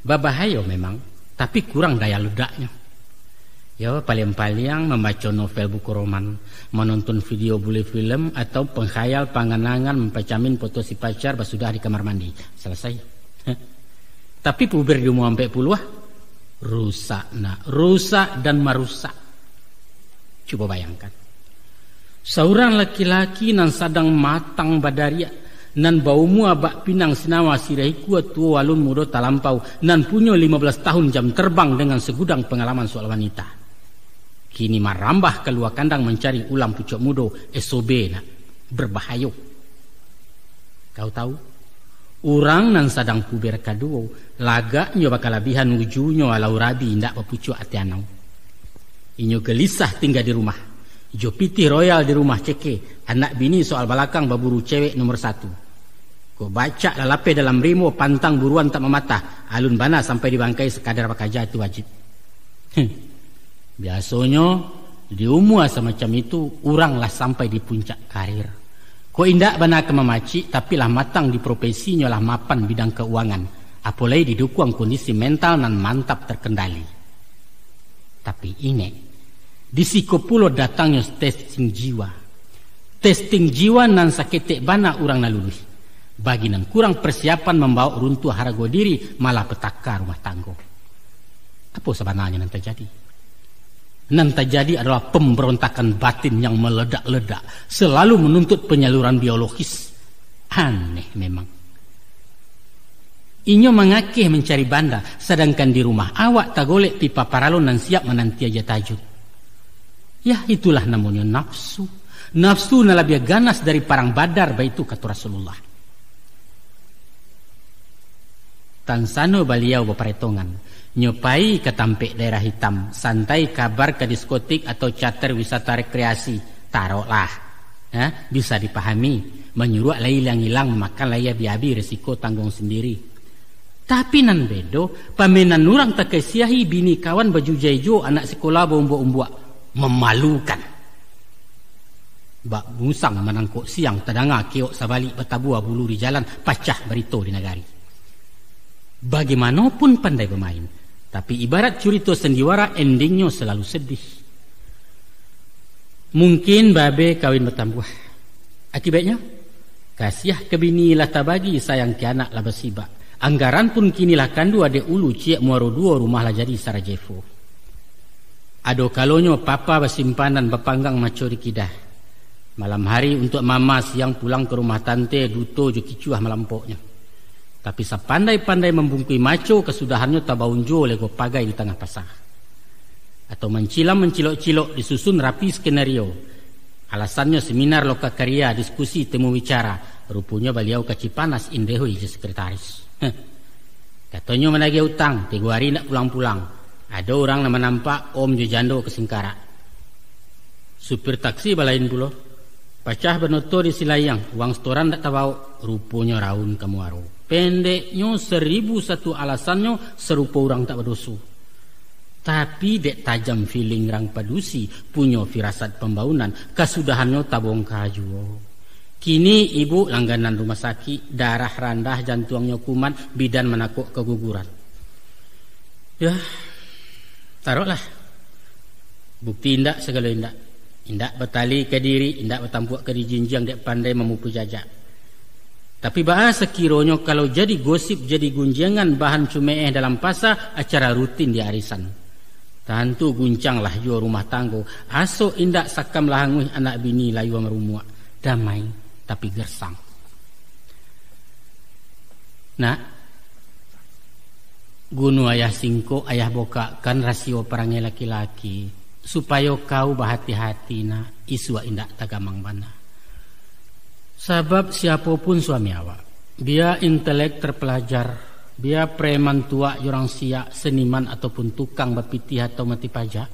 Babahaya memang, tapi kurang daya ledaknya. Ya paling-paling membaca novel buku roman, menonton video bule film atau penghayal panganangan mempacamin foto si pacar basudah di kamar mandi. Selesai. Tapi puber di umur 40 rusak nak, rusak dan merusak. Coba bayangkan. Seorang laki-laki nan sadang matang badaria, nan baumu abak pinang sinawa sirahi kuat tua walun mudo talampau, nan punya 15 tahun jam terbang dengan segudang pengalaman soal wanita. Kini marambah keluar kandang mencari ulam pucuk mudo, SOB nak, berbahaya. Kau tahu? Orang nan sadang puber kedua, lagaknya bakal labihan wujuhnya alau rabi ndak berpucuk hati anau. Inyo gelisah tinggal di rumah. Jo pitih royal di rumah ceke, anak bini soal balakang baburu cewek nomor 1. Ko baca lalape dalam rimo pantang buruan tak mematah, alun bana sampai dibangkai sekadar bakaja itu wajib. Biasanya di umur semacam itu, oranglah sampai di puncak karir. Ko indak bana ke memaci, tapi lah matang di profesinya lah mapan bidang keuangan. Apalagi didukung kondisi mental nan mantap terkendali. Tapi ini, di sikopulo datangnya testing jiwa. Testing jiwa nan saketek bana orang nalulus. Bagi nan kurang persiapan membawa runtuh harga diri, malah petaka rumah tangga. Apa sebenarnya nan terjadi? Nan terjadi adalah pemberontakan batin yang meledak-ledak, selalu menuntut penyaluran biologis. Aneh memang. Inyo mengakeh mencari banda, sedangkan di rumah awak tak golek pipa paralon dan siap menanti aja tajud. Ya itulah namanya nafsu. Nafsu na lebih ganas dari parang badar, baitu kata Rasulullah. Tansano beliau beparetongan. Nyopai ke tampek daerah hitam, santai kabar ke diskotik atau charter wisata rekreasi, taruhlah, bisa dipahami, menyuruh lai hilang makan laya biabi resiko tanggung sendiri. Tapi nan bedo, pamenan nurang tak kesiahi bini kawan baju jaijo anak sekolah bombo-umbuak, memalukan. Bak musang menangkuk siang tadanga keok sabalik betabua bulu di jalan pacah berito di negari. Bagaimanapun pandai bermain, tapi ibarat curito sendiwara endingnya selalu sedih. Mungkin babe kawin bertambuh. Akibatnya, kasiah ke bini lah tabagi sayang ke anak lah bersibak. Anggaran pun kinilah kandu ade ulu ciak muaro dua rumah lah jadi Sarajevo. Ado kalonyo papa bersimpanan berpanggang maco di kidah. Malam hari untuk mama siang pulang ke rumah tante duto jo kicuah melampoknya. Tapi sepandai-pandai membungkui maco kesudahannya tabaunjo lego pagai di tengah pasar. Atau mencilok-cilok disusun rapi skenario. Alasannya seminar lokakarya, diskusi, temu wicara. Rupanya beliau kaci panas indeho ije sekretaris. Katanya menagih utang, 3 hari nak pulang-pulang. Ada orang nama nampak om jojando ke Singkara. Supir taksi balain pulo. Pacah benoto di Silayang, uang setoran tak tahu. Rupanya raun kamu aro. Pendeknya 1001 alasannya serupa orang tak berdosa. Tapi dek tajam feeling rang padusi, punya firasat pembaunan, kesudahannya tabong kaju. Kini ibu langganan rumah sakit, darah rendah, jantungnya kuman, bidan menakut keguguran. Ya, taruhlah. Bukti indak segala indak. Indak bertali ke diri, indak bertampuk ke di jinjang, dek pandai memupu jajak. Tapi bahasa kiranya kalau jadi gosip, jadi gunjangan bahan cumeeh dalam pasar, acara rutin di arisan. Tentu guncanglah jua rumah tanggo. Aso indak sakam lahanguih anak bini layu merumuak. Damai tapi gersang. Nah, gunu ayah singko, ayah boka kan rasio perangai laki-laki. Supaya kau berhati-hati na iswa indak tagamang bana. Sebab siapapun suami awak, dia intelek terpelajar, dia preman tua, orang siak, seniman ataupun tukang berpitih atau mati pajak,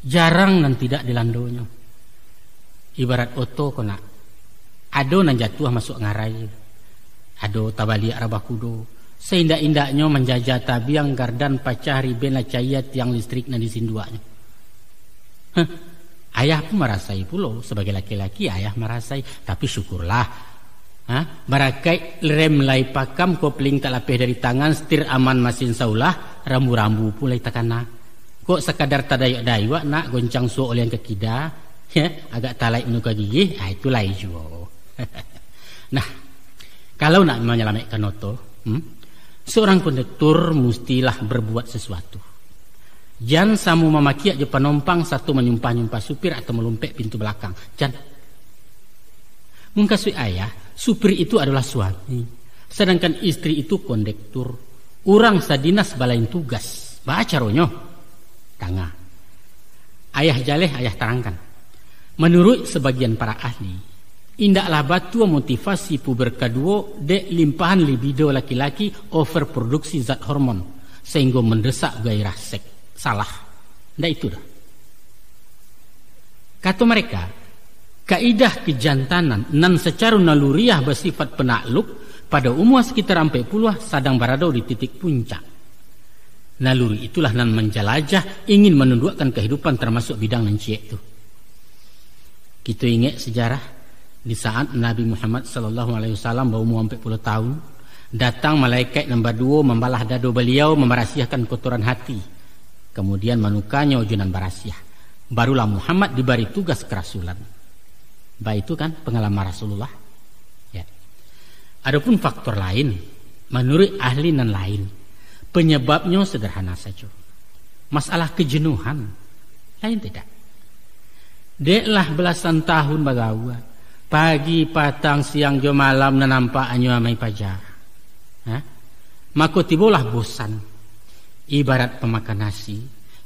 jarang dan tidak dilandonya. Ibarat oto kona, ado nan jatuh masuk ngarai, ado tabaliak rabah kudo, seindak-indaknya menjajah tabiang gardan pacah riben la cahaya tiang listrik nan disinduaknya. Ayah pun merasai pulo, sebagai laki-laki ayah merasai, tapi syukurlah. Barakai rem lai pakam kopling tak lapih dari tangan, setir aman masin saulah, rambu-rambu pun lai takana. Kok sekadar tadayak-dayak nak goncang so oleh yang kekida, agak talai menuka gigi, itu lai juga. Nah, kalau nak menyelamatkan oto, seorang kondektur mestilah berbuat sesuatu. Jan samu memakiak je penumpang, satu menyumpah-nyumpah supir atau melumpek pintu belakang. Jan, mungkasui ayah, supir itu adalah suami, sedangkan istri itu kondektur. Urang sadinas balain tugas. Baca ronyo. Tanga. Ayah jaleh, ayah terangkan. Menurut sebagian para ahli, indaklah batu motivasi puber kedua dek limpahan libido laki-laki overproduksi zat hormon sehingga mendesak gairah seks. Salah. Ndak itu dah. Kata mereka, kaidah kejantanan nan secara naluriah bersifat penakluk pada umur sekitar 40 sadang berada di titik puncak. Naluri itulah nan menjelajah, ingin menundukkan kehidupan termasuk bidang nenciek itu. Kita ingat sejarah di saat Nabi Muhammad SAW berumur 40 tahun, datang malaikat nombor 2 membalah dado beliau, memerahasiakan kotoran hati. Kemudian menukanya ujunan barasiah. Barulah Muhammad diberi tugas kerasulan. Baik itu kan pengalaman Rasulullah. Ya. Adapun faktor lain, menurut ahli nan lain, penyebabnya sederhana saja. Masalah kejenuhan, lain tidak. Deklah belasan tahun bagawa, pagi, patang, siang, jo malam nampak anyo amai pajak. Maka tibolah bosan. Ibarat pemakan nasi.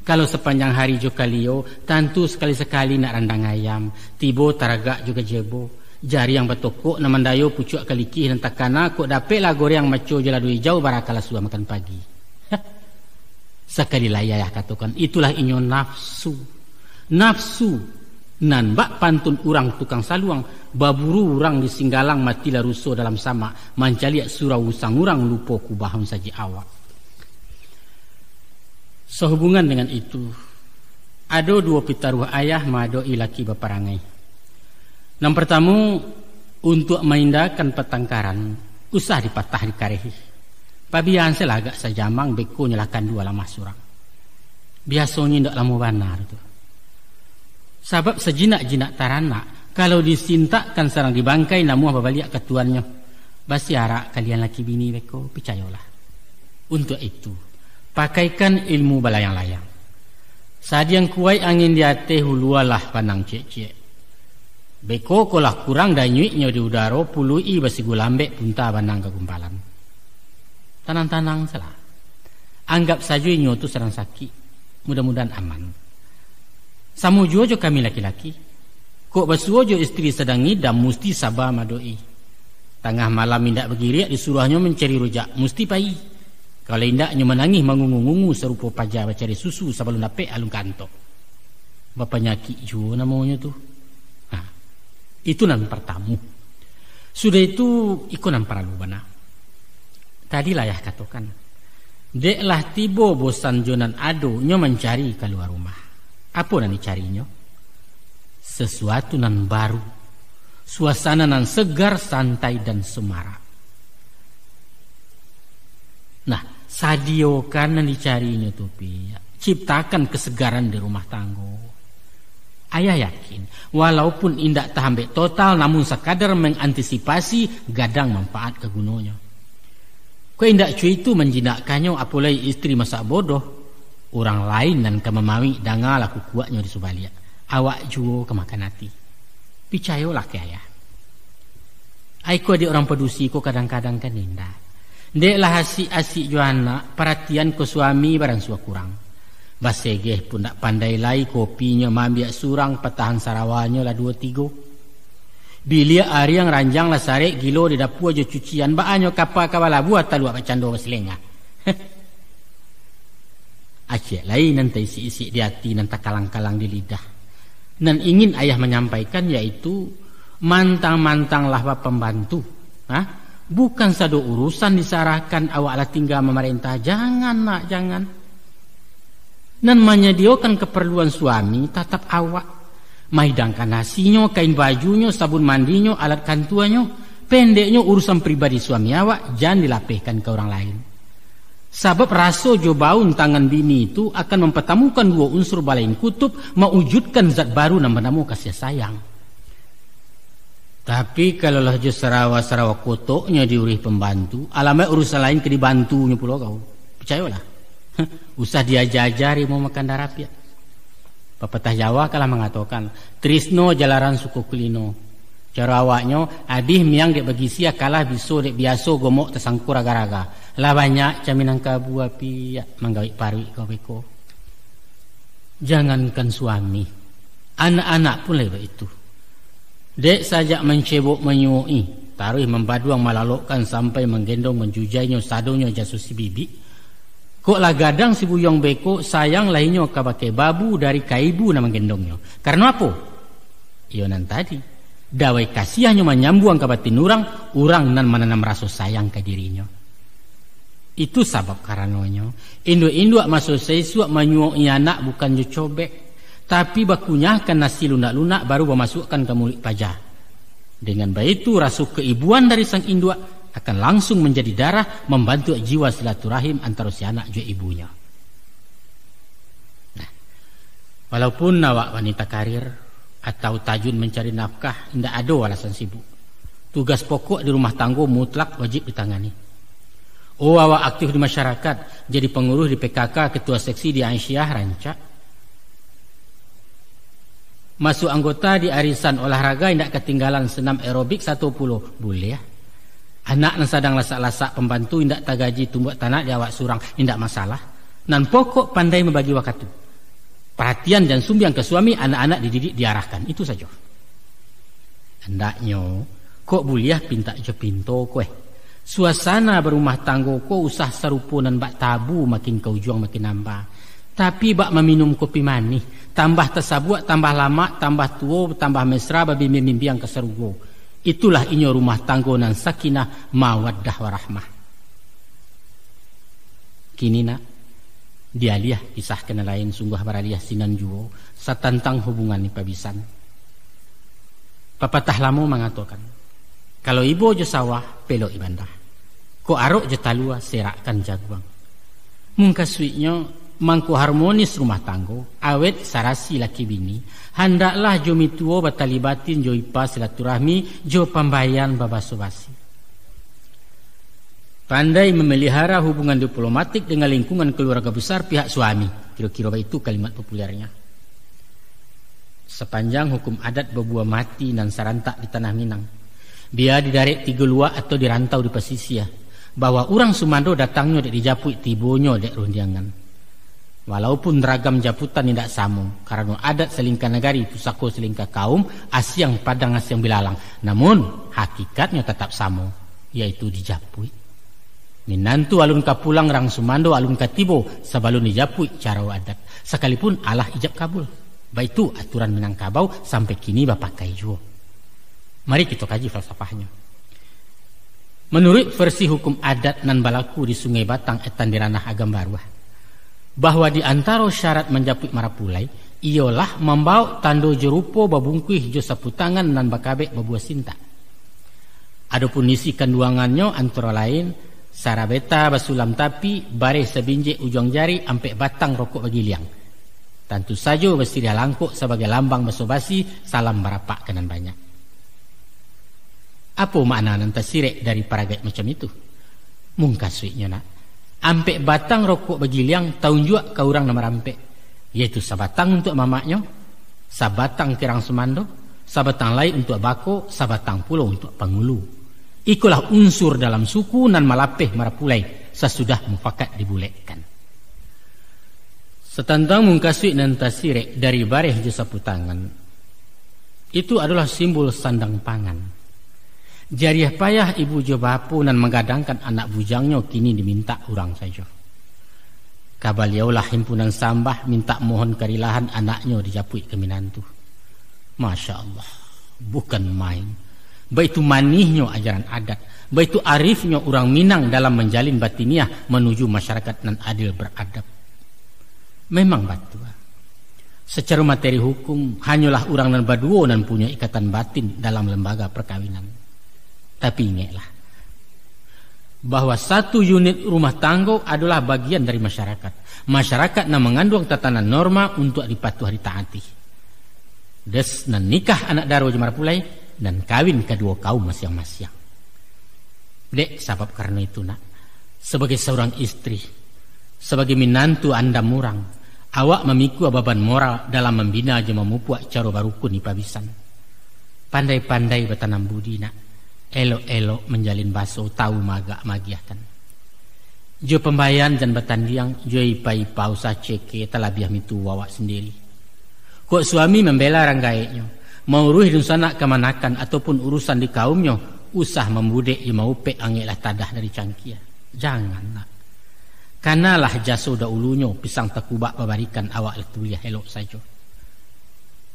Kalau sepanjang hari jo kalio, tentu sekali-sekali nak randang ayam. Tibo taragak juga jebo. Jari yang betokok na mandayo pucuk kalikih dan takana kok dapatlah goreng maco jela dui jauh barakala suah makan pagi. Sekali layah katakan itulah inyo nafsu. Nafsu nan bak pantun urang tukang saluang baburu urang di singgalang matilah ruso dalam sama mancaliak surau usang urang lupo kubahun saji awak. Sehubungan dengan itu ada dua pitaruh ayah madoi laki baparangai. Yang pertama untuk mengindahkan petangkaran usah dipatah dikarehi. Pabian selagak sajamang beko nyalakan dua lama surang. Biasanya ndak lama benar tu. Sebab sejinak-jinak taranak kalau disintakkan sarang dibangkai namu babaliak ketuannya. Basi arak kalian laki bini beko percayalah. Untuk itu pakaikan ilmu balayang-layang. Saat yang kuai angin di hati hulualah panang cek-cek. Beko kolah kurang danyuiknya di udara pului basi gulambek punta banang kegumpalan. Tanang-tanang salah. Anggap saja inyo tu serang sakit. Mudah-mudahan aman. Samu jojo kami laki-laki. Kok basuojo istri sedang ngidam mesti sabar madoi. Tengah malam indak begiriak disuruhnya mencari rujak mesti pai. Kalau indaknya menangis mengungu-ungu serupa pajar mencari susu sebelum dapat alung kantok. Bapa nyaki jo namanya tu. Nah, itu nan pertama. Sudah itu ikut nan paralu bana. Tadi layah katakan. Deklah tibo bosan jonan ado nyo mencari keluar rumah. Apa nan dicarinya? Sesuatu nan baru. Suasana nan segar, santai dan semarak. Nah, sadio kan nan dicarinya tu pi. Ciptakan kesegaran di rumah tangga. Ayah yakin, walaupun indak tahambek total, namun sekadar mengantisipasi gadang manfaat kegunonya. Kau indak cuy itu menjinakkannya apalagi istri masak bodoh. Orang lain dan kemamawi danga laku kuatnya di subalia. Awak juo kemakan hati. Picayolah ke ayah. Aiko di orang pedusi ko kadang-kadang kan indah. Deklah asik-asik Johanna perhatian ke suami barang suah kurang. Basegeh pun tak pandai lai kopinya mambiak surang petahan sarawanya lah 2-3. Bilia hari yang ranjang lah sarek gilo di dapur aja cucian baanyo kapal kawala buat taluak bacando selengah. Aceh lain nanti isi-isi di hati nanti kalang-kalang di lidah. Dan ingin ayah menyampaikan yaitu mantang-mantanglah pembantu. Bukan sado urusan disarahkan awaklah tinggal memerintah. Jangan nak, jangan. Dan menyediakan keperluan suami tetap awak. Maidangkan nasinya, kain bajunya, sabun mandinya, alat kantuannya. Pendeknya urusan pribadi suami awak jangan dilapihkan ke orang lain. Sebab raso jobaun tangan bini itu akan mempertemukan dua unsur balain kutub mewujudkan zat baru nama-nama kasih sayang. Tapi kalau lah jo sarawa-sarawa kotoknya diurih pembantu, alamak urusan lain ke dibantunya pula kau. Percayalah. Usah diajari mau makan darap ya. Pepatah Jawa kalah mengatakan, trisno jalaran suku kulino. Cara awaknya, adih miang dek bagi sia kalah biso dek biaso gomok tersangkur raga-raga. Lah banyak caminang kabu api manggawi parwi kau beko. Jangankan suami, anak-anak pun lewat itu. Dek sajak mencebok menyui, taruh membaduang malalokkan sampai menggendong menjujainya sadonya jasusi bibi. Kok lah gadang si buyong beko sayang lainnya kabake babu dari kaibu nama gendongnya. Karena apa? Ionan tadi. Dawai kasihnya menyambuang ke batin urang nan menanam rasa sayang ke dirinya. Itu sebab karenanya induk-induk masuk sesuak menyuak anak bukan jo cobek, tapi bakunyahkan nasi lunak-lunak baru memasukkan ke mulut pajah. Dengan begitu rasa keibuan dari sang induk akan langsung menjadi darah membantu jiwa silaturahim antara si anak jo ibunya. Nah, walaupun awak wanita karir atau tajun mencari nafkah, tidak ada alasan sibuk. Tugas pokok di rumah tangga mutlak wajib ditangani. Oh, awak aktif di masyarakat, jadi pengurus di PKK, ketua seksi di Aisyah Rancak. Masuk anggota di arisan olahraga, tidak ketinggalan senam aerobik 10, boleh ya. Anak nan sadang lasak-lasak pembantu indak tagaji tumbuk tanah di awak surang indak masalah. Nan pokok pandai membagi waktu. Perhatian dan sumbiang ke suami, anak-anak dididik diarahkan. Itu saja. Hendaknya kok buliah pinta je pinto kue. Suasana berumah tangga kok usah serupa nan bak tabu makin kau juang makin nambah. Tapi bak meminum kopi manis, tambah tersabuak, tambah lama, tambah tua, tambah mesra babi mimpi yang keserugo. Itulah inyo rumah tangga nan sakinah mawaddah warahmah. Kini nak dialiah kisah kena lain sungguh baraliah sinan juo satantang hubungan ni pabisan. Papatah lamo mengatakan, kalau ibu je sawah pelok ibandah, ko arok je talua serakkan jaguang. Mungkasuitnya mangko harmonis rumah tanggo, awet sarasi laki bini, hendaklah jo mituo batalibatin jo ipa silaturahmi, jo pambayan babasobasi. Pandai memelihara hubungan diplomatik dengan lingkungan keluarga besar pihak suami. Kira-kira itu kalimat populernya. Sepanjang hukum adat berbuah mati dan sarantak di tanah Minang, dia didarik 3 luak atau dirantau di pesisir, bahwa orang Sumando datangnya dek dijapui tibonyo dek rundiangan. Walaupun ragam japutan tidak sama, karena adat selingkah negari pusako selingkah kaum asyang padang asyang bilalang, namun hakikatnya tetap sama, yaitu dijapui. Minantu alun kapulang rang Sumando alun katibo sabalun dijapui cara adat, sekalipun Allah ijab kabul. Baik itu aturan Minangkabau sampai kini bapakai juo. Mari kita kaji falsafahnya. Menurut versi hukum adat nan balaku di Sungai Batang etan di ranah Agam Baruah, bahwa di antara syarat menjapui marapulai ialah membawa tando jerupo babungkuih jo saputangan nan bakabek babuah sinta. Adapun isi kanduangannya antara lain sarabeta basulam tapi bare sebinje ujung jari ampe batang rokok bagi liang. Tentu saja bersedia langkuk sebagai lambang basobasi salam barapak kenan banyak. Apa makna nan tasirek dari paragat macam itu? Mungkasuitnya nak ampe batang rokok bagi liang tahun juga ke orang nama rampe, yaitu sabatang untuk mamaknya, sabatang kirang Sumando, sabatang lain untuk bako, sabatang pulau untuk pangulu. Ikulah unsur dalam suku nan malapeh marapulai sesudah mufakat dibulekkan. Setantang mungkasuit nan tasirek dari bareh jasa putangan, itu adalah simbol sandang pangan. Jariah payah ibu jo bapu nan menggadangkan anak bujangnya kini diminta orang saja. Kabaliaulah himpunan sambah minta mohon kerilahan anaknya dijapui ke Minantu. Masya Allah, bukan main. Baitu manihnya ajaran adat, baitu arifnya orang Minang dalam menjalin batiniah menuju masyarakat nan adil beradab. Memang batua. Secara materi hukum hanyalah orang nan baduo nan punya ikatan batin dalam lembaga perkawinan. Tapi ingatlah bahwa satu unit rumah tangga adalah bagian dari masyarakat. Masyarakat yang mengandung tatanan norma untuk dipatuh ditaati. Des nan nikah anak daro jemar pulai dan kawin kedua kaum masing-masing. Dek sebab karena itu nak, sebagai seorang istri, sebagai minantu anda murang, awak memikul beban moral dalam membina jema mupuak cara barukun ipabisan. Pandai-pandai bertanam budi nak. Elok-elok menjalin baso tahu magiahkan. Jo pembayan dan batandiang jo ipa-ipa usah ceke talabiah mitu wawak sendiri. Kok suami membela ranggaeknya, mau ruh dun sanak kemanakan ataupun urusan di kaumnya, usah membudek ia mau pek angelah tadah dari cangkia. Jangan nak. Kanalah jaso dahulunya pisang takubak babarikan awak letuliah elok saja.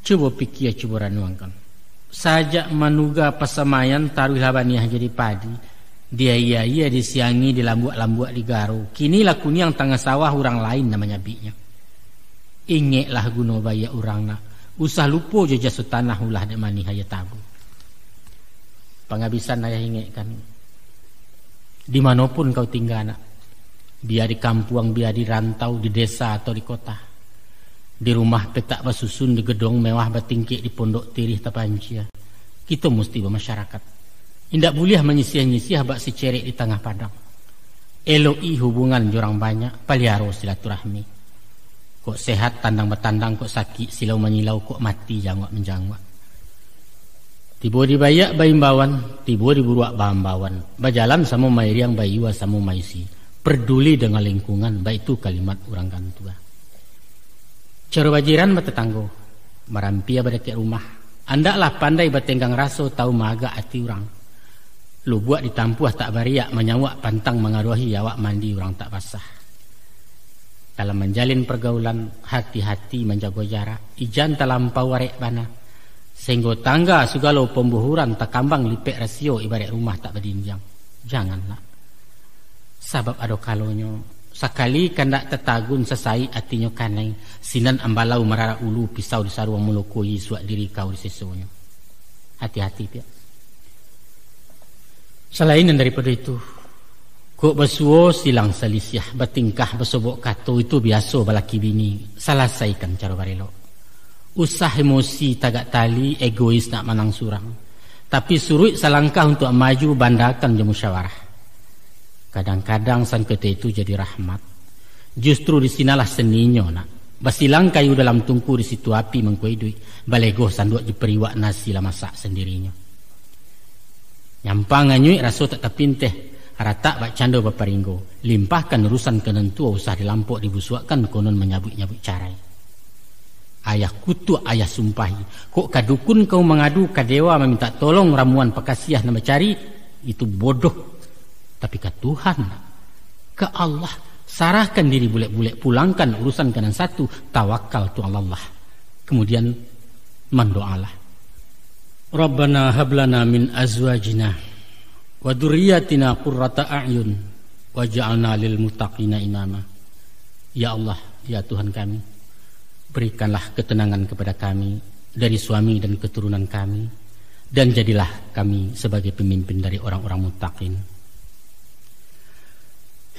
Coba pikir coba ranuangkan. Sajak manuga pasamayan taruh labaniah jadi padi, dia iya disiangi di lambuak-lambuak di Garo. Kini lakuni yang tengah sawah orang lain namanya biknya. Ingatlah guna baya orang nak, usah lupa je jasu tanah ulah dek mani haya tabu. Penghabisan ayah ingatkan, dimanapun kau tinggal nak, biar di kampung, biar di rantau, di desa atau di kota. Di rumah petak basusun, di gedong mewah batingkik, di pondok tirih tapancia, kita mesti bermasyarakat. Indak boleh menyisih-nyisih bak si cerek di tengah padang. Eloi hubungan jorang banyak, paliaro silaturahmi. Kok sehat tandang bertandang, kok sakit silau menyilau, kok mati jangwak menjangwak. Tibo dibayak baimbawan, tibo diburuak bahambawan. Bajalan sama mairiang bayuwa sama maisi. Peduli dengan lingkungan, baik itu kalimat orang kan tua. Caro bajiran batetanggo, marampia badake rumah. Andaklah pandai batenggang raso tahu maga ati orang. Lu buat ditampuah tak bariak menyawak pantang mengaruhi awak mandi orang tak basah. Dalam menjalin pergaulan, hati-hati menjaga jarak. Ijan talampau warek bana. Sehingga tangga segala pembuhuran tak kambang lipek rasio ibarat rumah tak berdinjang. Janganlah. Sabab ada kalonyo. Sakali kandak tetagun sesai atinya kanai. Sinan ambalau marara ulu pisau di saruang mulukui suak diri kau di sesonyo. Hati-hati pia. Selain daripada itu, kok basuo silang salisiah batingkah basobok kato itu biasa balaki bini. Selesaikan cara barelo. Usah emosi tagak tali egois nak manang surang. Tapi suruh selangkah untuk maju bandakan je musyawarah. Kadang-kadang sangketa itu jadi rahmat. Justru di sinalah seninya nak. Basilang kayu dalam tungku di situ api mengkuidui. Balego sanduk je periwak nasi lah masak sendirinya. Nyampang nganyui raso tak terpinteh. Haratak bak cando baparinggo. Limpahkan urusan kenentua usah dilampok dibusuakan konon menyabut-nyabut carai. Ayah kutu ayah sumpahi. Kok kadukun kau mengadu ke dewa meminta tolong ramuan pakasiah nama cari. Itu bodoh. Tapi ke Tuhan, ke Allah, sarahkan diri bulet-bulet, pulangkan urusan kanan satu, tawakal tu Allah. Kemudian mendoalah. Rabbana hablana min azwajina wa dzurriyyatina qurrata a'yun waj'alna lil muttaqina imama. Ya Allah, ya Tuhan kami, berikanlah ketenangan kepada kami dari suami dan keturunan kami, dan jadilah kami sebagai pemimpin dari orang-orang muttaqin.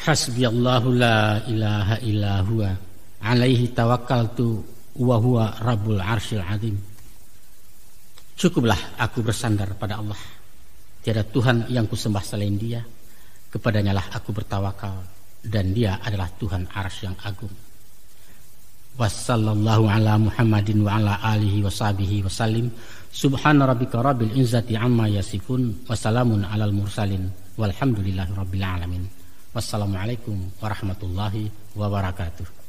Hasbiyallahu la ilaha illa huwa alaihi tawakkaltu wa huwa rabbul arsyil azim. Cukuplah aku bersandar pada Allah. Tiada Tuhan yang kusembah selain Dia. Kepadanya lah aku bertawakal, dan Dia adalah Tuhan arsy yang agung. Wassallallahu ala Muhammadin wa ala alihi wa sahbihi wa sallim. Subhana rabbika rabbil izzati amma yasifun. Wassalamun alal mursalin. Walhamdulillahi rabbil alamin. Wassalamualaikum warahmatullahi wabarakatuh.